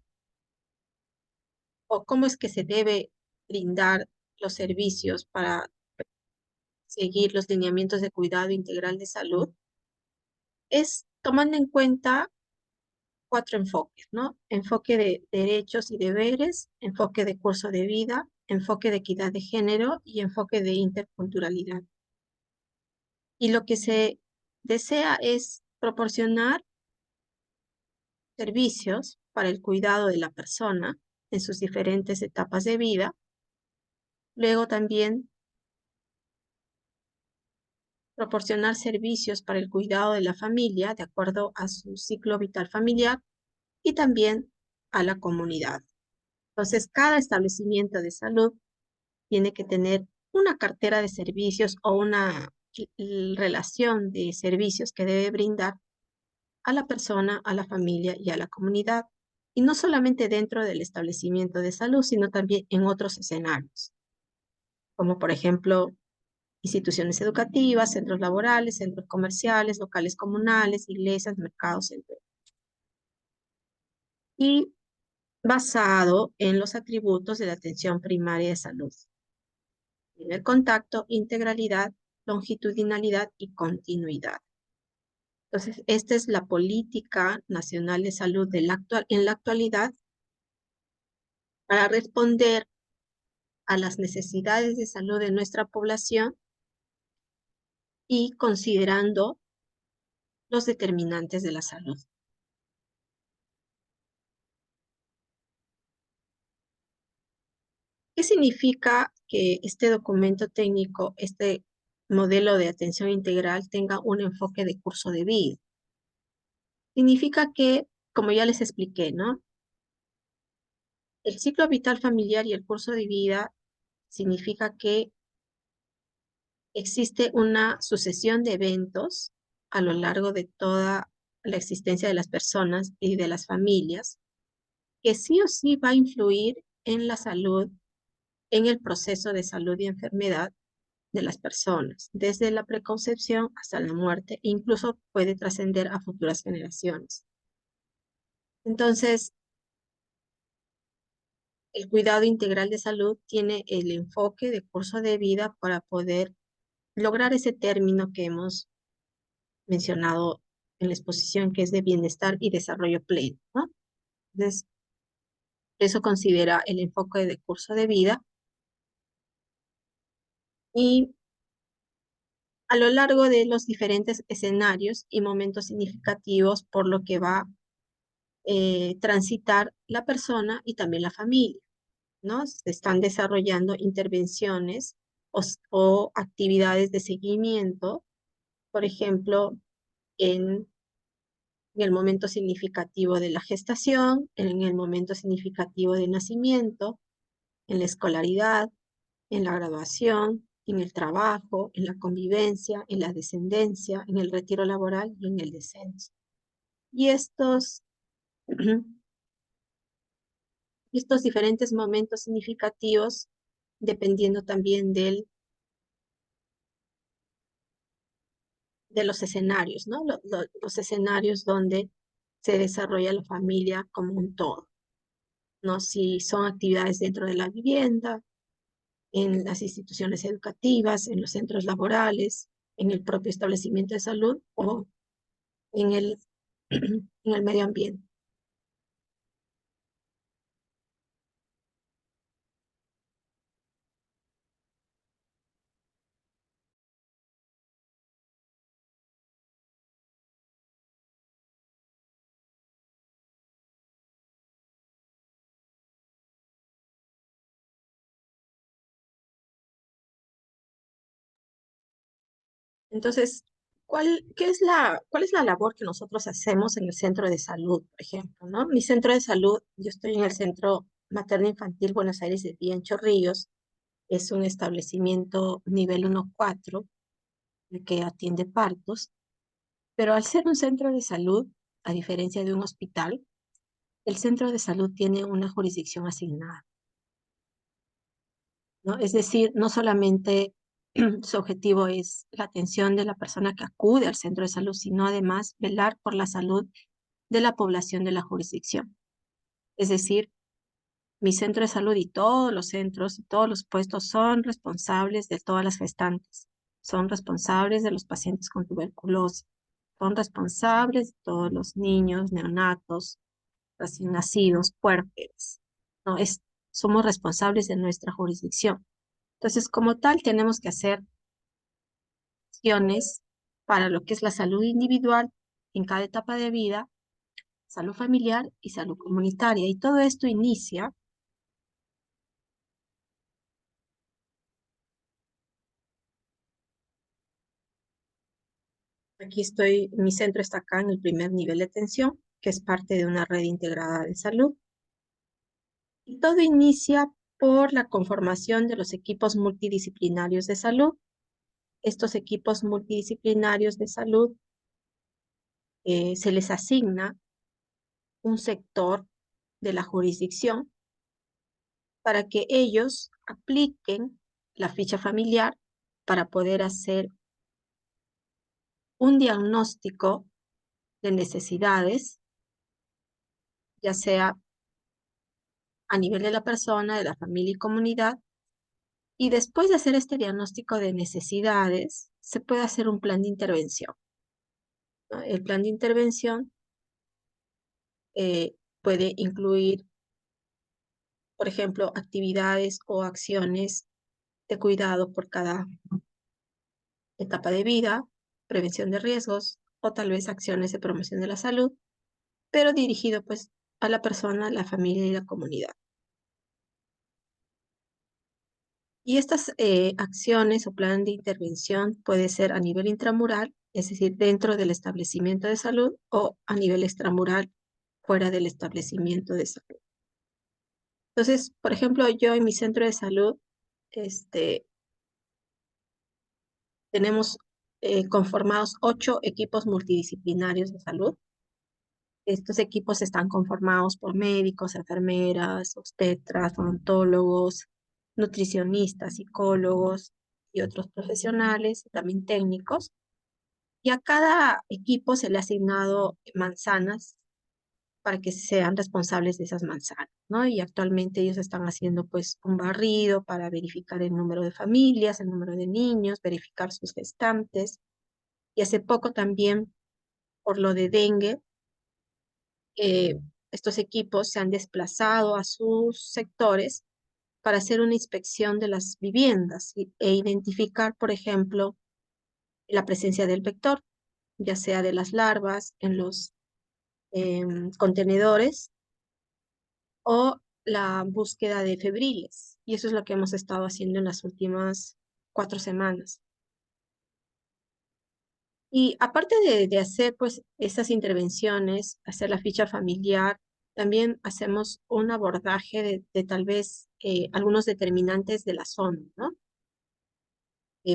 o cómo es que se debe brindar los servicios para seguir los lineamientos de cuidado integral de salud es tomando en cuenta cuatro enfoques, ¿no? Enfoque de derechos y deberes, enfoque de curso de vida, enfoque de equidad de género y enfoque de interculturalidad. Y lo que se desea es proporcionar servicios para el cuidado de la persona en sus diferentes etapas de vida. Luego también proporcionar servicios para el cuidado de la familia de acuerdo a su ciclo vital familiar y también a la comunidad. Entonces, cada establecimiento de salud tiene que tener una cartera de servicios o una relación de servicios que debe brindar a la persona, a la familia y a la comunidad. Y no solamente dentro del establecimiento de salud, sino también en otros escenarios, como por ejemplo instituciones educativas, centros laborales, centros comerciales, locales comunales, iglesias, mercados, entre otros. Y basado en los atributos de la atención primaria de salud: primer contacto, integralidad, longitudinalidad y continuidad. Entonces, esta es la política nacional de salud en la actualidad para responder a las necesidades de salud de nuestra población y considerando los determinantes de la salud. ¿Qué significa que este documento técnico, este modelo de atención integral tenga un enfoque de curso de vida? Significa que, como ya les expliqué, ¿no? El ciclo vital familiar y el curso de vida significa que existe una sucesión de eventos a lo largo de toda la existencia de las personas y de las familias que sí o sí va a influir en la salud, en el proceso de salud y enfermedad de las personas, desde la preconcepción hasta la muerte, e incluso puede trascender a futuras generaciones. Entonces, el cuidado integral de salud tiene el enfoque de curso de vida para poder lograr ese término que hemos mencionado en la exposición, que es de bienestar y desarrollo pleno, ¿no? Entonces, eso considera el enfoque de curso de vida y a lo largo de los diferentes escenarios y momentos significativos por lo que va a transitar la persona y también la familia, ¿no? Se están desarrollando intervenciones o actividades de seguimiento, por ejemplo, en el momento significativo de la gestación, en el momento significativo del nacimiento, en la escolaridad, en la graduación, en el trabajo, en la convivencia, en la descendencia, en el retiro laboral y en el descenso. Y estos diferentes momentos significativos, dependiendo también de los escenarios, ¿no? Los escenarios donde se desarrolla la familia como un todo, ¿no? Si son actividades dentro de la vivienda, en las instituciones educativas, en los centros laborales, en el propio establecimiento de salud o en en el medio ambiente. Entonces, cuál es la labor que nosotros hacemos en el centro de salud, por ejemplo, ¿no? Mi centro de salud, yo estoy en el Centro Materno Infantil Buenos Aires de Villa en Chorrillos, es un establecimiento nivel 1-4 que atiende partos, pero al ser un centro de salud, a diferencia de un hospital, el centro de salud tiene una jurisdicción asignada, ¿no? Es decir, no solamente su objetivo es la atención de la persona que acude al centro de salud, sino además velar por la salud de la población de la jurisdicción. Es decir, mi centro de salud y todos los centros y todos los puestos son responsables de todas las gestantes, son responsables de los pacientes con tuberculosis, son responsables de todos los niños, neonatos, recién nacidos, puérperas, ¿no? Somos responsables de nuestra jurisdicción. Entonces, como tal, tenemos que hacer acciones para lo que es la salud individual en cada etapa de vida, salud familiar y salud comunitaria. Y todo esto inicia, aquí estoy, mi centro está acá en el primer nivel de atención, que es parte de una red integrada de salud. Y todo inicia por la conformación de los equipos multidisciplinarios de salud. Estos equipos multidisciplinarios de salud se les asigna un sector de la jurisdicción para que ellos apliquen la ficha familiar para poder hacer un diagnóstico de necesidades, ya sea a nivel de la persona, de la familia y comunidad, y después de hacer este diagnóstico de necesidades, se puede hacer un plan de intervención, ¿no? El plan de intervención puede incluir, por ejemplo, actividades o acciones de cuidado por cada etapa de vida, prevención de riesgos o tal vez acciones de promoción de la salud, pero dirigido pues a la persona, la familia y la comunidad. Y estas acciones o plan de intervención puede ser a nivel intramural, es decir, dentro del establecimiento de salud, o a nivel extramural, fuera del establecimiento de salud. Entonces, por ejemplo, yo en mi centro de salud, este, tenemos conformados 8 equipos multidisciplinarios de salud. Estos equipos están conformados por médicos, enfermeras, obstetras, odontólogos, nutricionistas, psicólogos y otros profesionales, también técnicos. Y a cada equipo se le ha asignado manzanas para que sean responsables de esas manzanas, ¿no? Y actualmente ellos están haciendo pues un barrido para verificar el número de familias, el número de niños, verificar sus gestantes. Y hace poco también, por lo de dengue, eh, estos equipos se han desplazado a sus sectores para hacer una inspección de las viviendas e identificar, por ejemplo, la presencia del vector, ya sea de las larvas en los contenedores o la búsqueda de febriles. Y eso es lo que hemos estado haciendo en las últimas 4 semanas. Y aparte de hacer pues esas intervenciones, hacer la ficha familiar, también hacemos un abordaje de tal vez algunos determinantes de la zona, ¿no?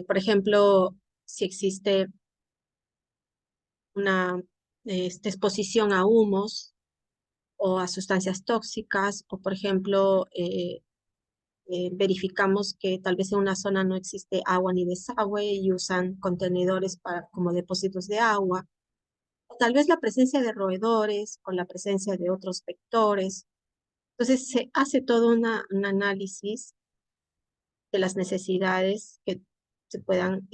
Por ejemplo, si existe una exposición a humos o a sustancias tóxicas, o por ejemplo, verificamos que tal vez en una zona no existe agua ni desagüe y usan contenedores para, como depósitos de agua. O tal vez la presencia de roedores o la presencia de otros vectores. Entonces se hace todo un análisis de las necesidades que se puedan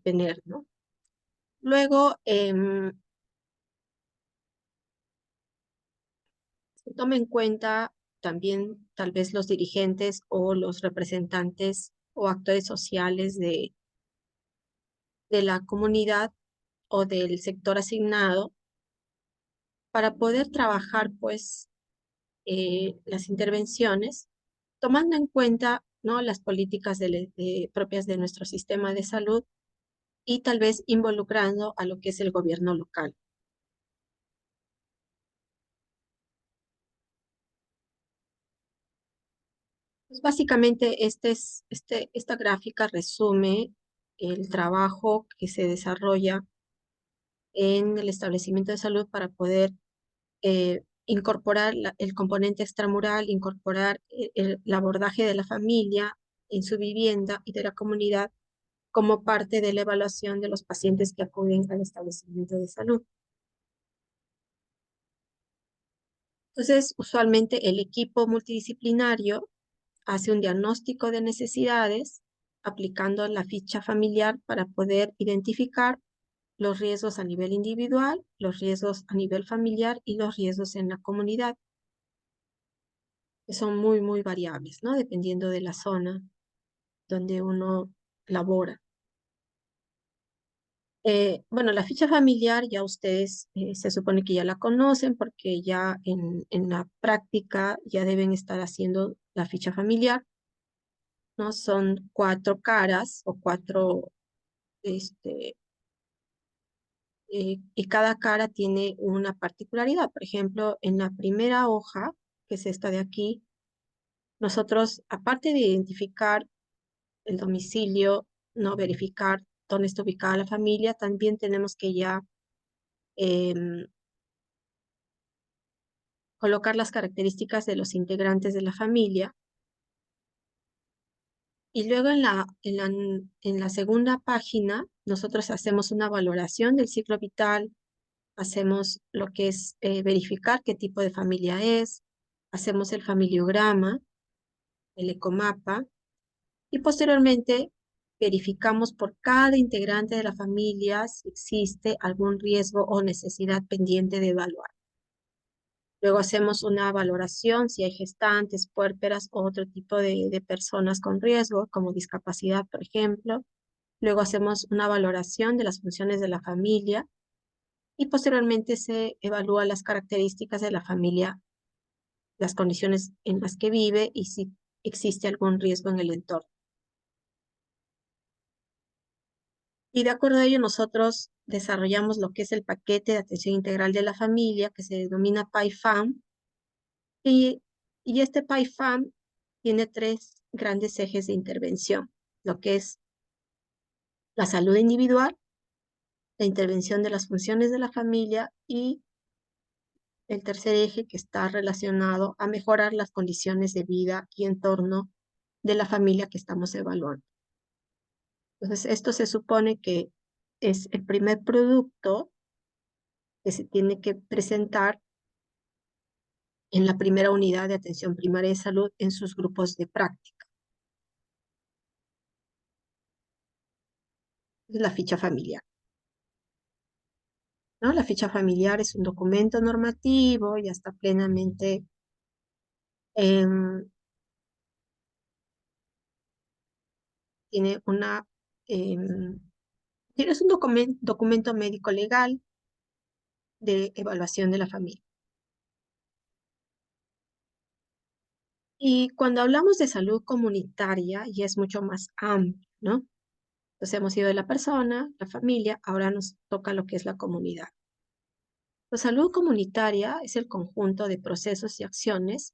tener, ¿no? Luego, se toma en cuenta también tal vez los dirigentes o los representantes o actores sociales de la comunidad o del sector asignado para poder trabajar pues las intervenciones tomando en cuenta, ¿no?, las políticas propias de nuestro sistema de salud y tal vez involucrando a lo que es el gobierno local. Pues básicamente esta gráfica resume el trabajo que se desarrolla en el establecimiento de salud para poder incorporar el componente extramural, incorporar el abordaje de la familia en su vivienda y de la comunidad como parte de la evaluación de los pacientes que acuden al establecimiento de salud. Entonces, usualmente el equipo multidisciplinario hace un diagnóstico de necesidades aplicando la ficha familiar para poder identificar los riesgos a nivel individual, los riesgos a nivel familiar y los riesgos en la comunidad, que son muy, muy variables, ¿no? Dependiendo de la zona donde uno labora. Bueno, la ficha familiar ya ustedes se supone que ya la conocen porque ya en la práctica ya deben estar haciendo la ficha familiar, ¿no? Son 4 caras o este, y cada cara tiene una particularidad. Por ejemplo, en la primera hoja, que es esta de aquí, nosotros, aparte de identificar el domicilio, no verificar dónde está ubicada la familia, también tenemos que ya em, colocar las características de los integrantes de la familia. Y luego en la segunda página, nosotros hacemos una valoración del ciclo vital, hacemos lo que es verificar qué tipo de familia es, hacemos el familiograma, el ecomapa, y posteriormente verificamos por cada integrante de la familia si existe algún riesgo o necesidad pendiente de evaluar. Luego hacemos una valoración si hay gestantes, puérperas o otro tipo de personas con riesgo, como discapacidad, por ejemplo. Luego hacemos una valoración de las funciones de la familia y posteriormente se evalúan las características de la familia, las condiciones en las que vive y si existe algún riesgo en el entorno. Y de acuerdo a ello, nosotros desarrollamos lo que es el paquete de atención integral de la familia, que se denomina PAIFAM, y, y este PAIFAM tiene tres grandes ejes de intervención, lo que es la salud individual, la intervención de las funciones de la familia y el tercer eje que está relacionado a mejorar las condiciones de vida y entorno de la familia que estamos evaluando. Entonces, esto se supone que es el primer producto que se tiene que presentar en la primera unidad de atención primaria de salud en sus grupos de práctica. Es la ficha familiar, ¿no? La ficha familiar es un documento normativo, ya está plenamente tiene una, em, es un documento médico legal de evaluación de la familia. Y cuando hablamos de salud comunitaria, ya es mucho más amplio, ¿no? Entonces hemos ido de la persona, la familia, ahora nos toca lo que es la comunidad. La salud comunitaria es el conjunto de procesos y acciones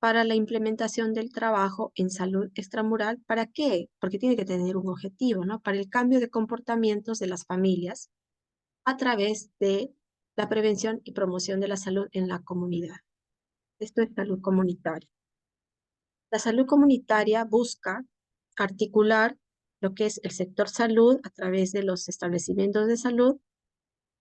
para la implementación del trabajo en salud extramural. ¿Para qué? Porque tiene que tener un objetivo, ¿no? Para el cambio de comportamientos de las familias a través de la prevención y promoción de la salud en la comunidad. Esto es salud comunitaria. La salud comunitaria busca articular lo que es el sector salud a través de los establecimientos de salud,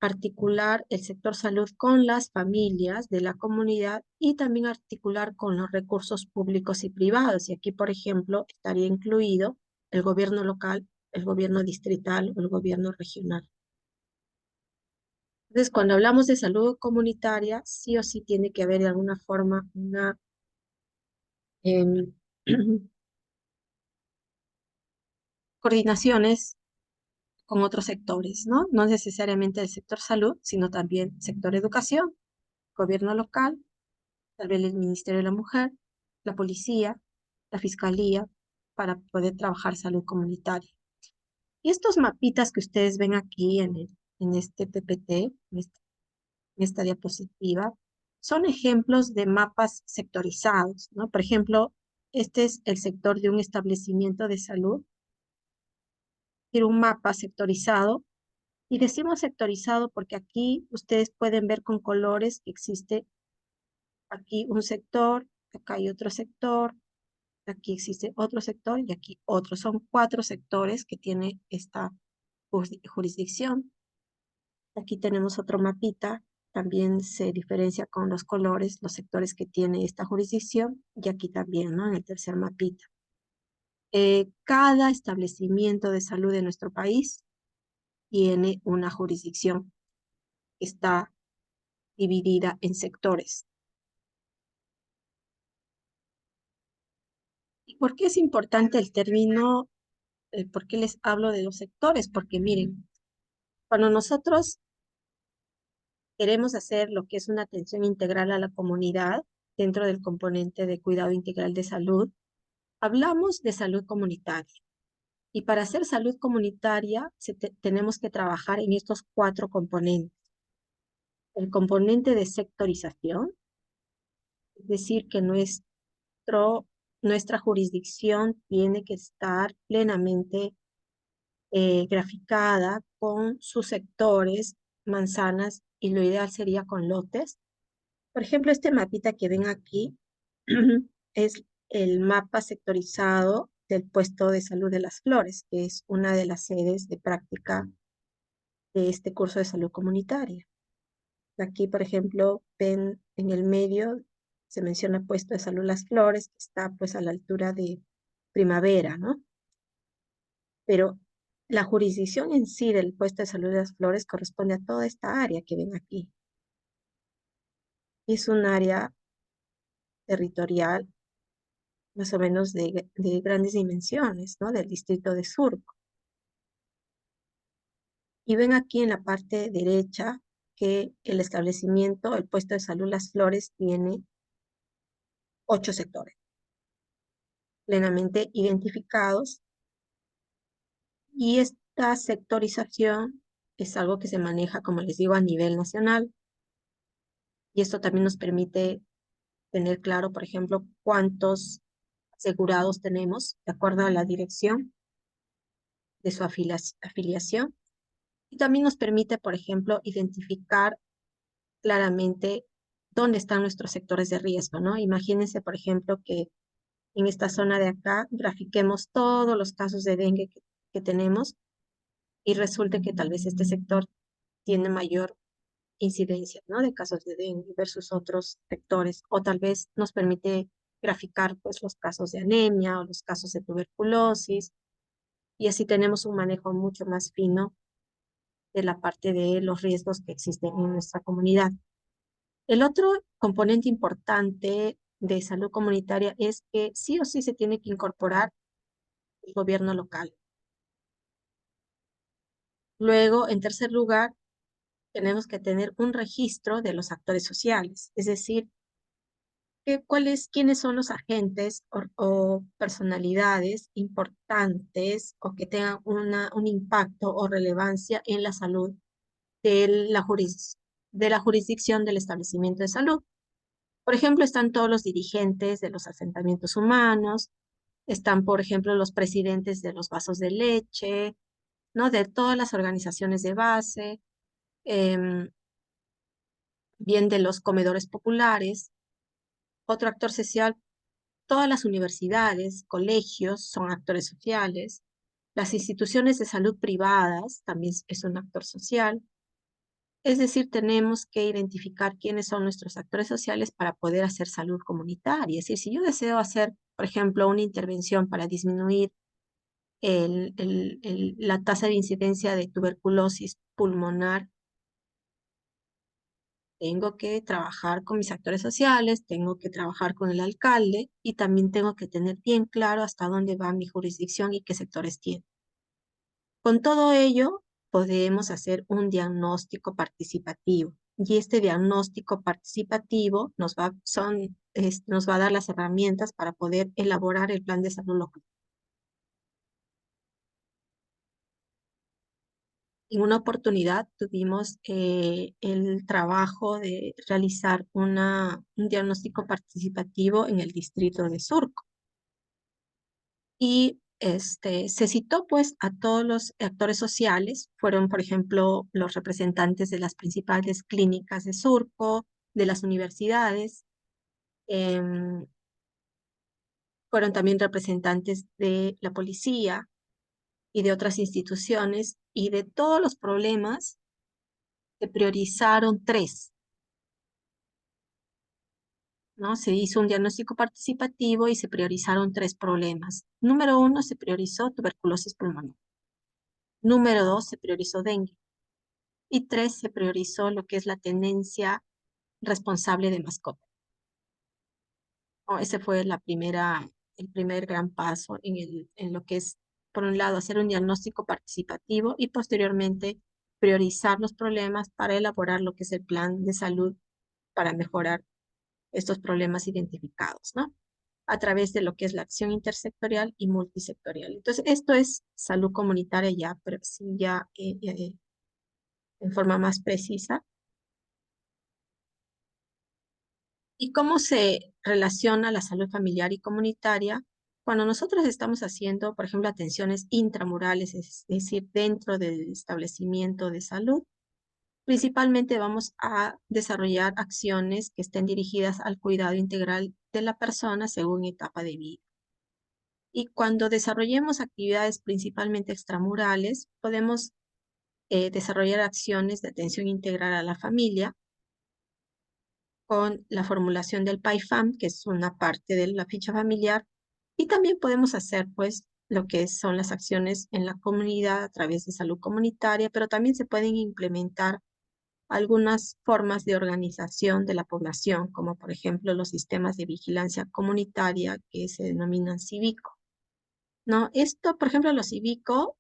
articular el sector salud con las familias de la comunidad y también articular con los recursos públicos y privados. Y aquí, por ejemplo, estaría incluido el gobierno local, el gobierno distrital o el gobierno regional. Entonces, cuando hablamos de salud comunitaria, sí o sí tiene que haber de alguna forma una em, coordinaciones con otros sectores, ¿no? No necesariamente el sector salud, sino también sector educación, gobierno local, tal vez el Ministerio de la Mujer, la policía, la fiscalía, para poder trabajar salud comunitaria. Y estos mapitas que ustedes ven aquí en este PPT, en esta diapositiva, son ejemplos de mapas sectorizados, ¿no? Por ejemplo, este es el sector de un establecimiento de salud, tiene un mapa sectorizado. Y decimos sectorizado porque aquí ustedes pueden ver con colores que existe aquí un sector, acá hay otro sector, aquí existe otro sector y aquí otro. Son 4 sectores que tiene esta jurisdicción. Aquí tenemos otro mapita, también se diferencia con los colores, los sectores que tiene esta jurisdicción y aquí también, ¿no? En el tercer mapita. Cada establecimiento de salud de nuestro país tiene una jurisdicción que está dividida en sectores. ¿Y por qué es importante el término? ¿Por qué les hablo de los sectores? Porque miren, cuando nosotros queremos hacer lo que es una atención integral a la comunidad dentro del componente de cuidado integral de salud, hablamos de salud comunitaria. Y para hacer salud comunitaria tenemos que trabajar en estos 4 componentes. El componente de sectorización, es decir, que nuestra jurisdicción tiene que estar plenamente graficada con sus sectores, manzanas, y lo ideal sería con lotes. Por ejemplo, este mapita que ven aquí es el mapa sectorizado del puesto de salud de Las Flores, que es una de las sedes de práctica de este curso de salud comunitaria. Aquí, por ejemplo, ven en el medio, se menciona puesto de salud Las Flores, que está pues a la altura de Primavera, ¿no? Pero la jurisdicción en sí del puesto de salud de Las Flores corresponde a toda esta área que ven aquí. Es un área territorial más o menos de grandes dimensiones, ¿no? Del distrito de Surco. Y ven aquí en la parte derecha que el establecimiento, el puesto de salud Las Flores, tiene 8 sectores plenamente identificados. Y esta sectorización es algo que se maneja, como les digo, a nivel nacional, y esto también nos permite tener claro, por ejemplo, cuántos asegurados tenemos de acuerdo a la dirección de su afiliación, y también nos permite, por ejemplo, identificar claramente dónde están nuestros sectores de riesgo, ¿no? Imagínense, por ejemplo, que en esta zona de acá grafiquemos todos los casos de dengue que tenemos y resulte que tal vez este sector tiene mayor incidencia, ¿no? De casos de dengue versus otros sectores, o tal vez nos permite graficar pues los casos de anemia o los casos de tuberculosis, y así tenemos un manejo mucho más fino de la parte de los riesgos que existen en nuestra comunidad. El otro componente importante de salud comunitaria es que sí o sí se tiene que incorporar el gobierno local. Luego, en tercer lugar, tenemos que tener un registro de los actores sociales, es decir, quiénes son los agentes o personalidades importantes o que tengan un impacto o relevancia en la salud de de la jurisdicción del establecimiento de salud. Por ejemplo, están todos los dirigentes de los asentamientos humanos, están, por ejemplo, los presidentes de los vasos de leche, ¿no? De todas las organizaciones de base, em, bien de los comedores populares. Otro actor social, todas las universidades, colegios son actores sociales. Las instituciones de salud privadas también es un actor social. Es decir, tenemos que identificar quiénes son nuestros actores sociales para poder hacer salud comunitaria. Es decir, si yo deseo hacer, por ejemplo, una intervención para disminuir la tasa de incidencia de tuberculosis pulmonar, tengo que trabajar con mis actores sociales, tengo que trabajar con el alcalde y también tengo que tener bien claro hasta dónde va mi jurisdicción y qué sectores tiene. Con todo ello, podemos hacer un diagnóstico participativo. Y este diagnóstico participativo nos va a dar las herramientas para poder elaborar el plan de salud local. En una oportunidad tuvimos el trabajo de realizar un diagnóstico participativo en el distrito de Surco. Y se citó pues a todos los actores sociales, fueron por ejemplo los representantes de las principales clínicas de Surco, de las universidades, em, fueron también representantes de la policía y de otras instituciones, y de todos los problemas se priorizaron tres, ¿no? Se hizo un diagnóstico participativo y se priorizaron tres problemas. Número uno, se priorizó tuberculosis pulmonar. Número dos, se priorizó dengue. Y tres, se priorizó lo que es la tenencia responsable de mascota. Ese fue el primer gran paso en lo que es, por un lado, hacer un diagnóstico participativo y posteriormente priorizar los problemas para elaborar lo que es el plan de salud para mejorar estos problemas identificados, ¿no? A través de lo que es la acción intersectorial y multisectorial. Entonces, esto es salud comunitaria ya, pero sí ya en forma más precisa. ¿Y cómo se relaciona la salud familiar y comunitaria cuando nosotros estamos haciendo, por ejemplo, atenciones intramurales, es decir, dentro del establecimiento de salud? Principalmente vamos a desarrollar acciones que estén dirigidas al cuidado integral de la persona según etapa de vida. Y cuando desarrollemos actividades principalmente extramurales, podemos desarrollar acciones de atención integral a la familia con la formulación del PAIFAM, que es una parte de la ficha familiar, y también podemos hacer pues lo que son las acciones en la comunidad a través de salud comunitaria, pero también se pueden implementar algunas formas de organización de la población, como por ejemplo los sistemas de vigilancia comunitaria que se denominan cívico, ¿no? Esto, por ejemplo, los cívico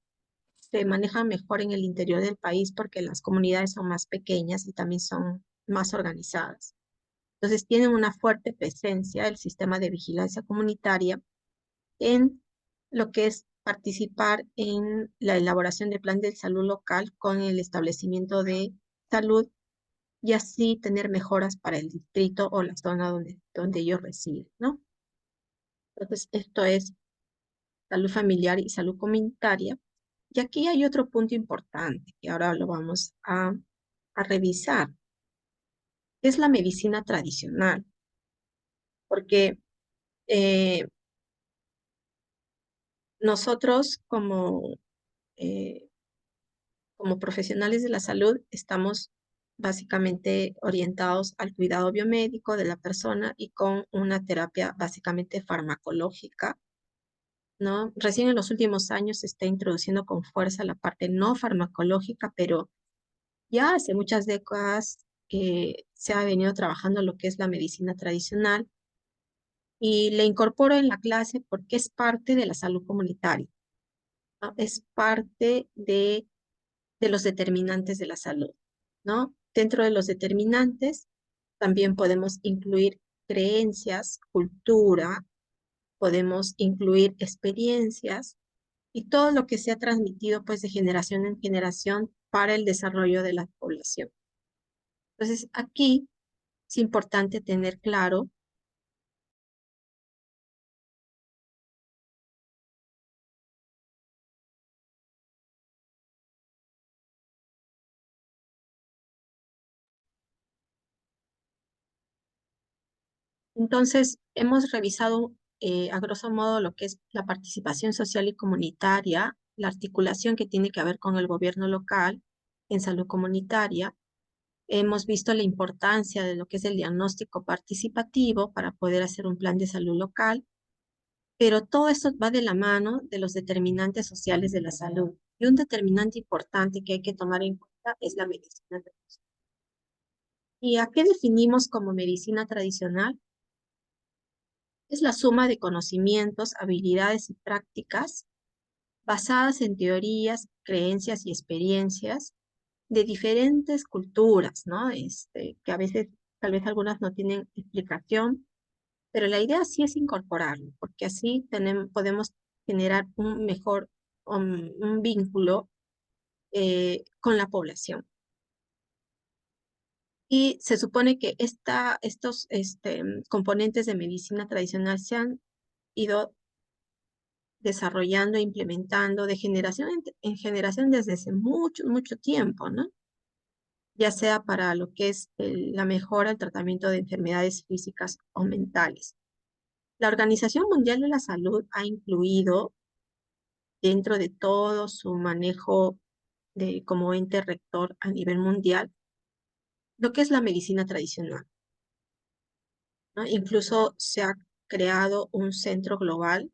se manejan mejor en el interior del país porque las comunidades son más pequeñas y también son más organizadas. Entonces tienen una fuerte presencia el sistema de vigilancia comunitaria en lo que es participar en la elaboración del plan de salud local con el establecimiento de salud y así tener mejoras para el distrito o la zona donde ellos residen, ¿no? Entonces, esto es salud familiar y salud comunitaria. Y aquí hay otro punto importante que ahora lo vamos a revisar, es la medicina tradicional, porque eh, nosotros eh, como profesionales de la salud estamos básicamente orientados al cuidado biomédico de la persona y con una terapia básicamente farmacológica, ¿no? Recién en los últimos años se está introduciendo con fuerza la parte no farmacológica, pero ya hace muchas décadas se ha venido trabajando lo que es la medicina tradicional y le incorporo en la clase porque es parte de la salud comunitaria, ¿no? Es parte de los determinantes de la salud, ¿no? Dentro de los determinantes también podemos incluir creencias, cultura, podemos incluir experiencias y todo lo que se ha transmitido pues de generación en generación para el desarrollo de la población. Entonces, aquí es importante tener claro entonces, hemos revisado a grosso modo lo que es la participación social y comunitaria, la articulación que tiene que ver con el gobierno local en salud comunitaria. Hemos visto la importancia de lo que es el diagnóstico participativo para poder hacer un plan de salud local, pero todo esto va de la mano de los determinantes sociales de la salud. Y un determinante importante que hay que tomar en cuenta es la medicina tradicional. ¿Y a qué definimos como medicina tradicional? Es la suma de conocimientos, habilidades y prácticas basadas en teorías, creencias y experiencias de diferentes culturas, ¿no? Que a veces, tal vez algunas no tienen explicación, pero la idea sí es incorporarlo, porque así podemos generar un mejor un vínculo con la población. Y se supone que estos componentes de medicina tradicional se han ido desarrollando e implementando de generación en generación desde hace mucho, mucho tiempo, ¿no? Ya sea para lo que es la mejora, el tratamiento de enfermedades físicas o mentales. La Organización Mundial de la Salud ha incluido dentro de todo su manejo como ente rector a nivel mundial lo que es la medicina tradicional, ¿no? Incluso se ha creado un centro global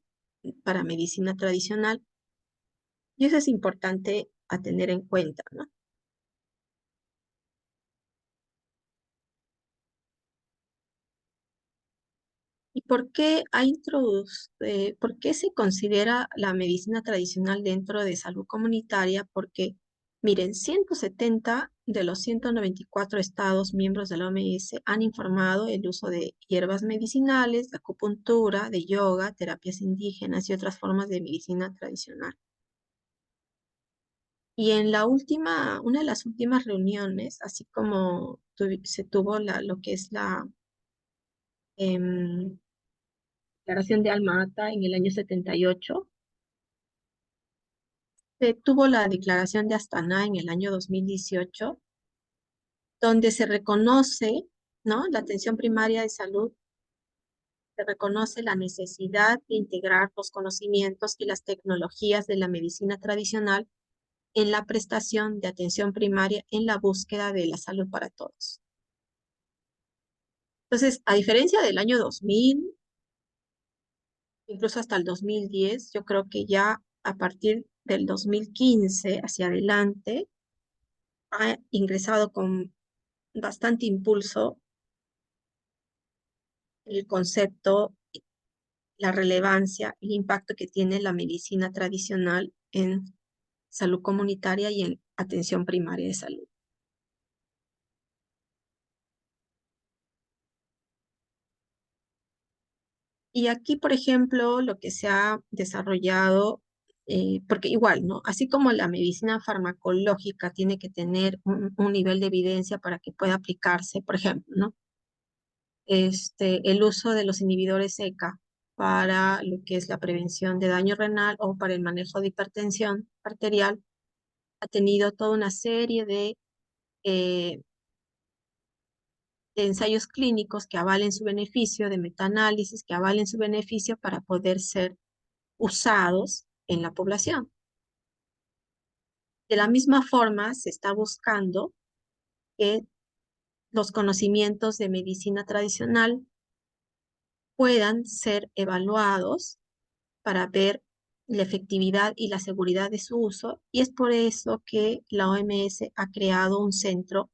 para medicina tradicional y eso es importante a tener en cuenta, ¿no? ¿Y por qué se considera la medicina tradicional dentro de salud comunitaria? Porque, miren, 170 de los 194 estados miembros de la OMS han informado el uso de hierbas medicinales, de acupuntura, de yoga, terapias indígenas y otras formas de medicina tradicional. Y en una de las últimas reuniones, así como se tuvo lo que es la em, Declaración de Alma-Ata en el año 78, se tuvo la Declaración de Astana en el año 2018, donde se reconoce, ¿no? La atención primaria de salud, se reconoce la necesidad de integrar los conocimientos y las tecnologías de la medicina tradicional en la prestación de atención primaria en la búsqueda de la salud para todos. Entonces, a diferencia del año 2000, incluso hasta el 2010, yo creo que ya a partir del 2015 hacia adelante ha ingresado con bastante impulso el concepto, la relevancia, el impacto que tiene la medicina tradicional en salud comunitaria y en atención primaria de salud. Y aquí, por ejemplo, lo que se ha desarrollado porque igual, ¿no? Así como la medicina farmacológica tiene que tener un nivel de evidencia para que pueda aplicarse, por ejemplo, ¿no? El uso de los inhibidores ECA para lo que es la prevención de daño renal o para el manejo de hipertensión arterial ha tenido toda una serie eh, de ensayos clínicos que avalen su beneficio, de metaanálisis que avalen su beneficio para poder ser usados en la población. De la misma forma, se está buscando que los conocimientos de medicina tradicional puedan ser evaluados para ver la efectividad y la seguridad de su uso, y es por eso que la OMS ha creado un centro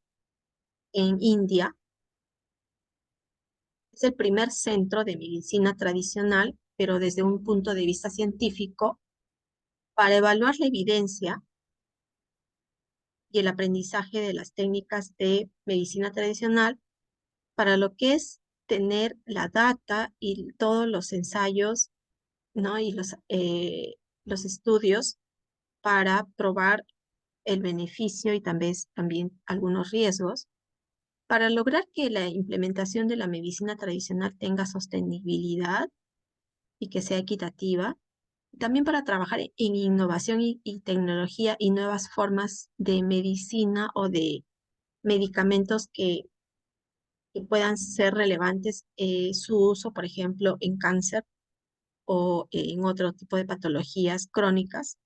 en India. Es el primer centro de medicina tradicional, pero desde un punto de vista científico, para evaluar la evidencia y el aprendizaje de las técnicas de medicina tradicional para lo que es tener la data y todos los ensayos, ¿no? Y los estudios para probar el beneficio y también algunos riesgos para lograr que la implementación de la medicina tradicional tenga sostenibilidad y que sea equitativa. También para trabajar en innovación y tecnología y nuevas formas de medicina o de medicamentos que puedan ser relevantes su uso, por ejemplo, en cáncer o en otro tipo de patologías crónicas,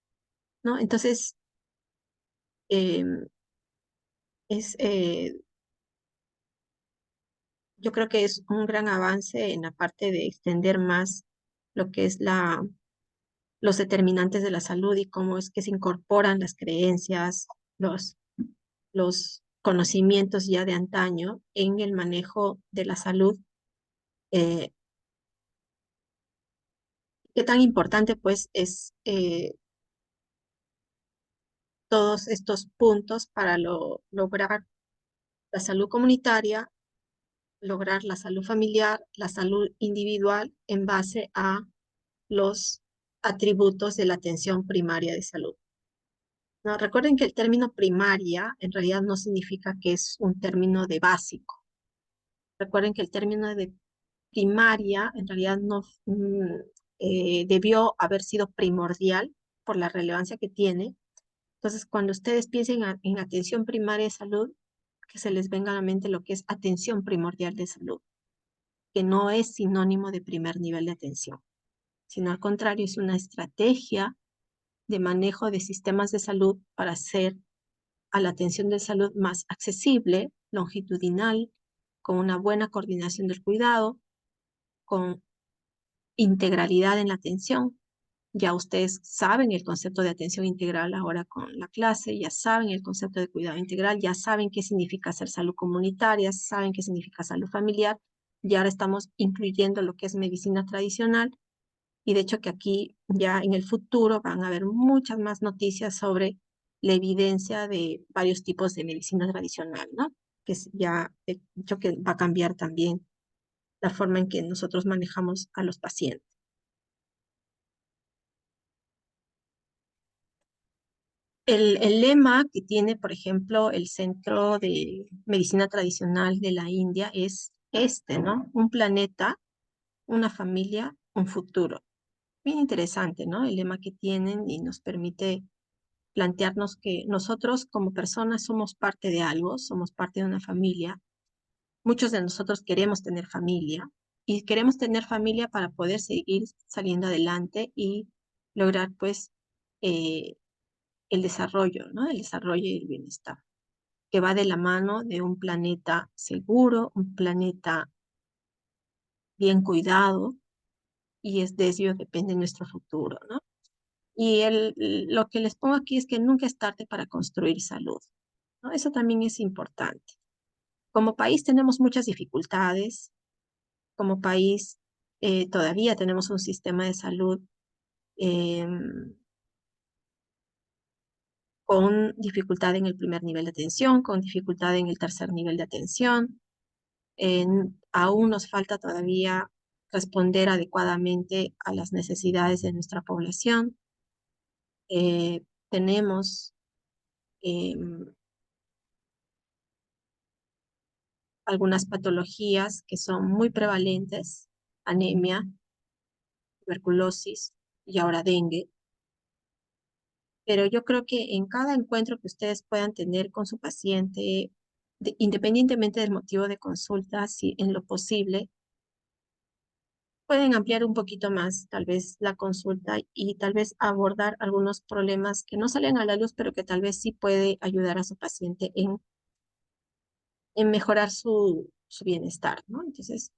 ¿no? Entonces, em, es, yo creo que es un gran avance en la parte de extender más lo que es los determinantes de la salud y cómo es que se incorporan las creencias, los conocimientos ya de antaño en el manejo de la salud. Eh, Qué tan importante pues es todos estos puntos para lograr la salud comunitaria, lograr la salud familiar, la salud individual en base a los atributos de la atención primaria de salud. No, recuerden que el término primaria en realidad no significa que es un término de básico. Recuerden que el término de primaria en realidad no debió haber sido primordial por la relevancia que tiene. Entonces, cuando ustedes piensen en atención primaria de salud, que se les venga a la mente lo que es atención primordial de salud, que no es sinónimo de primer nivel de atención, sino al contrario, es una estrategia de manejo de sistemas de salud para hacer a la atención de salud más accesible, longitudinal, con una buena coordinación del cuidado, con integralidad en la atención. Ya ustedes saben el concepto de atención integral ahora con la clase, ya saben el concepto de cuidado integral, ya saben qué significa hacer salud comunitaria, saben qué significa salud familiar, y ahora estamos incluyendo lo que es medicina tradicional, y de hecho que aquí ya en el futuro van a haber muchas más noticias sobre la evidencia de varios tipos de medicina tradicional, ¿no? Que ya he dicho que va a cambiar también la forma en que nosotros manejamos a los pacientes. El lema que tiene, por ejemplo, el Centro de Medicina Tradicional de la India es ¿no? Un planeta, una familia, un futuro. Bien interesante, ¿no? El lema que tienen y nos permite plantearnos que nosotros como personas somos parte de algo, somos parte de una familia. Muchos de nosotros queremos tener familia y queremos tener familia para poder seguir saliendo adelante y lograr, pues, eh, el desarrollo, ¿no? El desarrollo y el bienestar, que va de la mano de un planeta seguro, un planeta bien cuidado, y es de ello depende nuestro futuro, ¿no? Y lo que les pongo aquí es que nunca es tarde para construir salud, ¿no? Eso también es importante. Como país tenemos muchas dificultades, como país todavía tenemos un sistema de salud em, con dificultad en el primer nivel de atención, con dificultad en el tercer nivel de atención. Aún nos falta todavía responder adecuadamente a las necesidades de nuestra población. tenemos em, algunas patologías que son muy prevalentes, anemia, tuberculosis y ahora dengue. Pero yo creo que en cada encuentro que ustedes puedan tener con su paciente, independientemente del motivo de consulta, si en lo posible, pueden ampliar un poquito más tal vez la consulta y tal vez abordar algunos problemas que no salen a la luz, pero que tal vez sí puede ayudar a su paciente en mejorar su bienestar, ¿no? Entonces,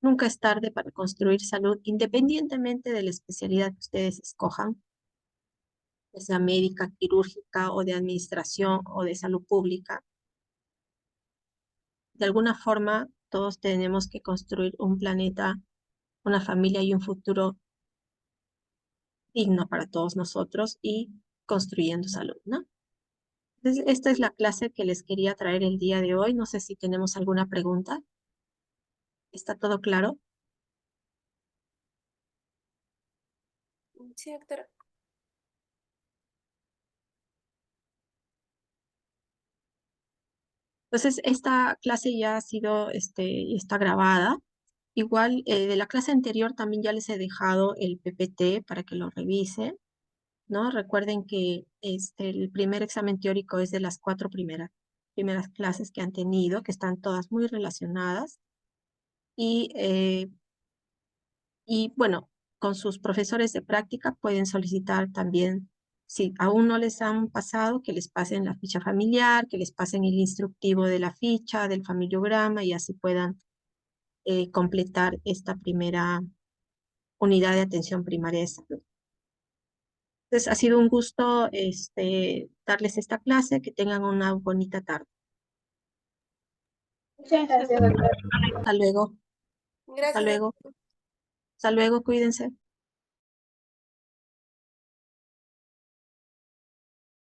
nunca es tarde para construir salud, independientemente de la especialidad que ustedes escojan, ya sea médica, quirúrgica o de administración o de salud pública. De alguna forma, todos tenemos que construir un planeta, una familia y un futuro digno para todos nosotros y construyendo salud, ¿no? Entonces, esta es la clase que les quería traer el día de hoy. No sé si tenemos alguna pregunta. ¿Está todo claro? Sí, doctora. Entonces, esta clase ya ha sido, está grabada. Igual, de la clase anterior también ya les he dejado el PPT para que lo revisen, ¿no? Recuerden que el primer examen teórico es de las cuatro primeras clases que han tenido, que están todas muy relacionadas. Y bueno, con sus profesores de práctica pueden solicitar también, si aún no les han pasado, que les pasen la ficha familiar, que les pasen el instructivo de la ficha, del familiograma y así puedan completar esta primera unidad de atención primaria de salud. Entonces, ha sido un gusto darles esta clase, que tengan una bonita tarde. Muchas gracias, doctor. Hasta luego, hasta Gracias, luego, hasta luego, cuídense.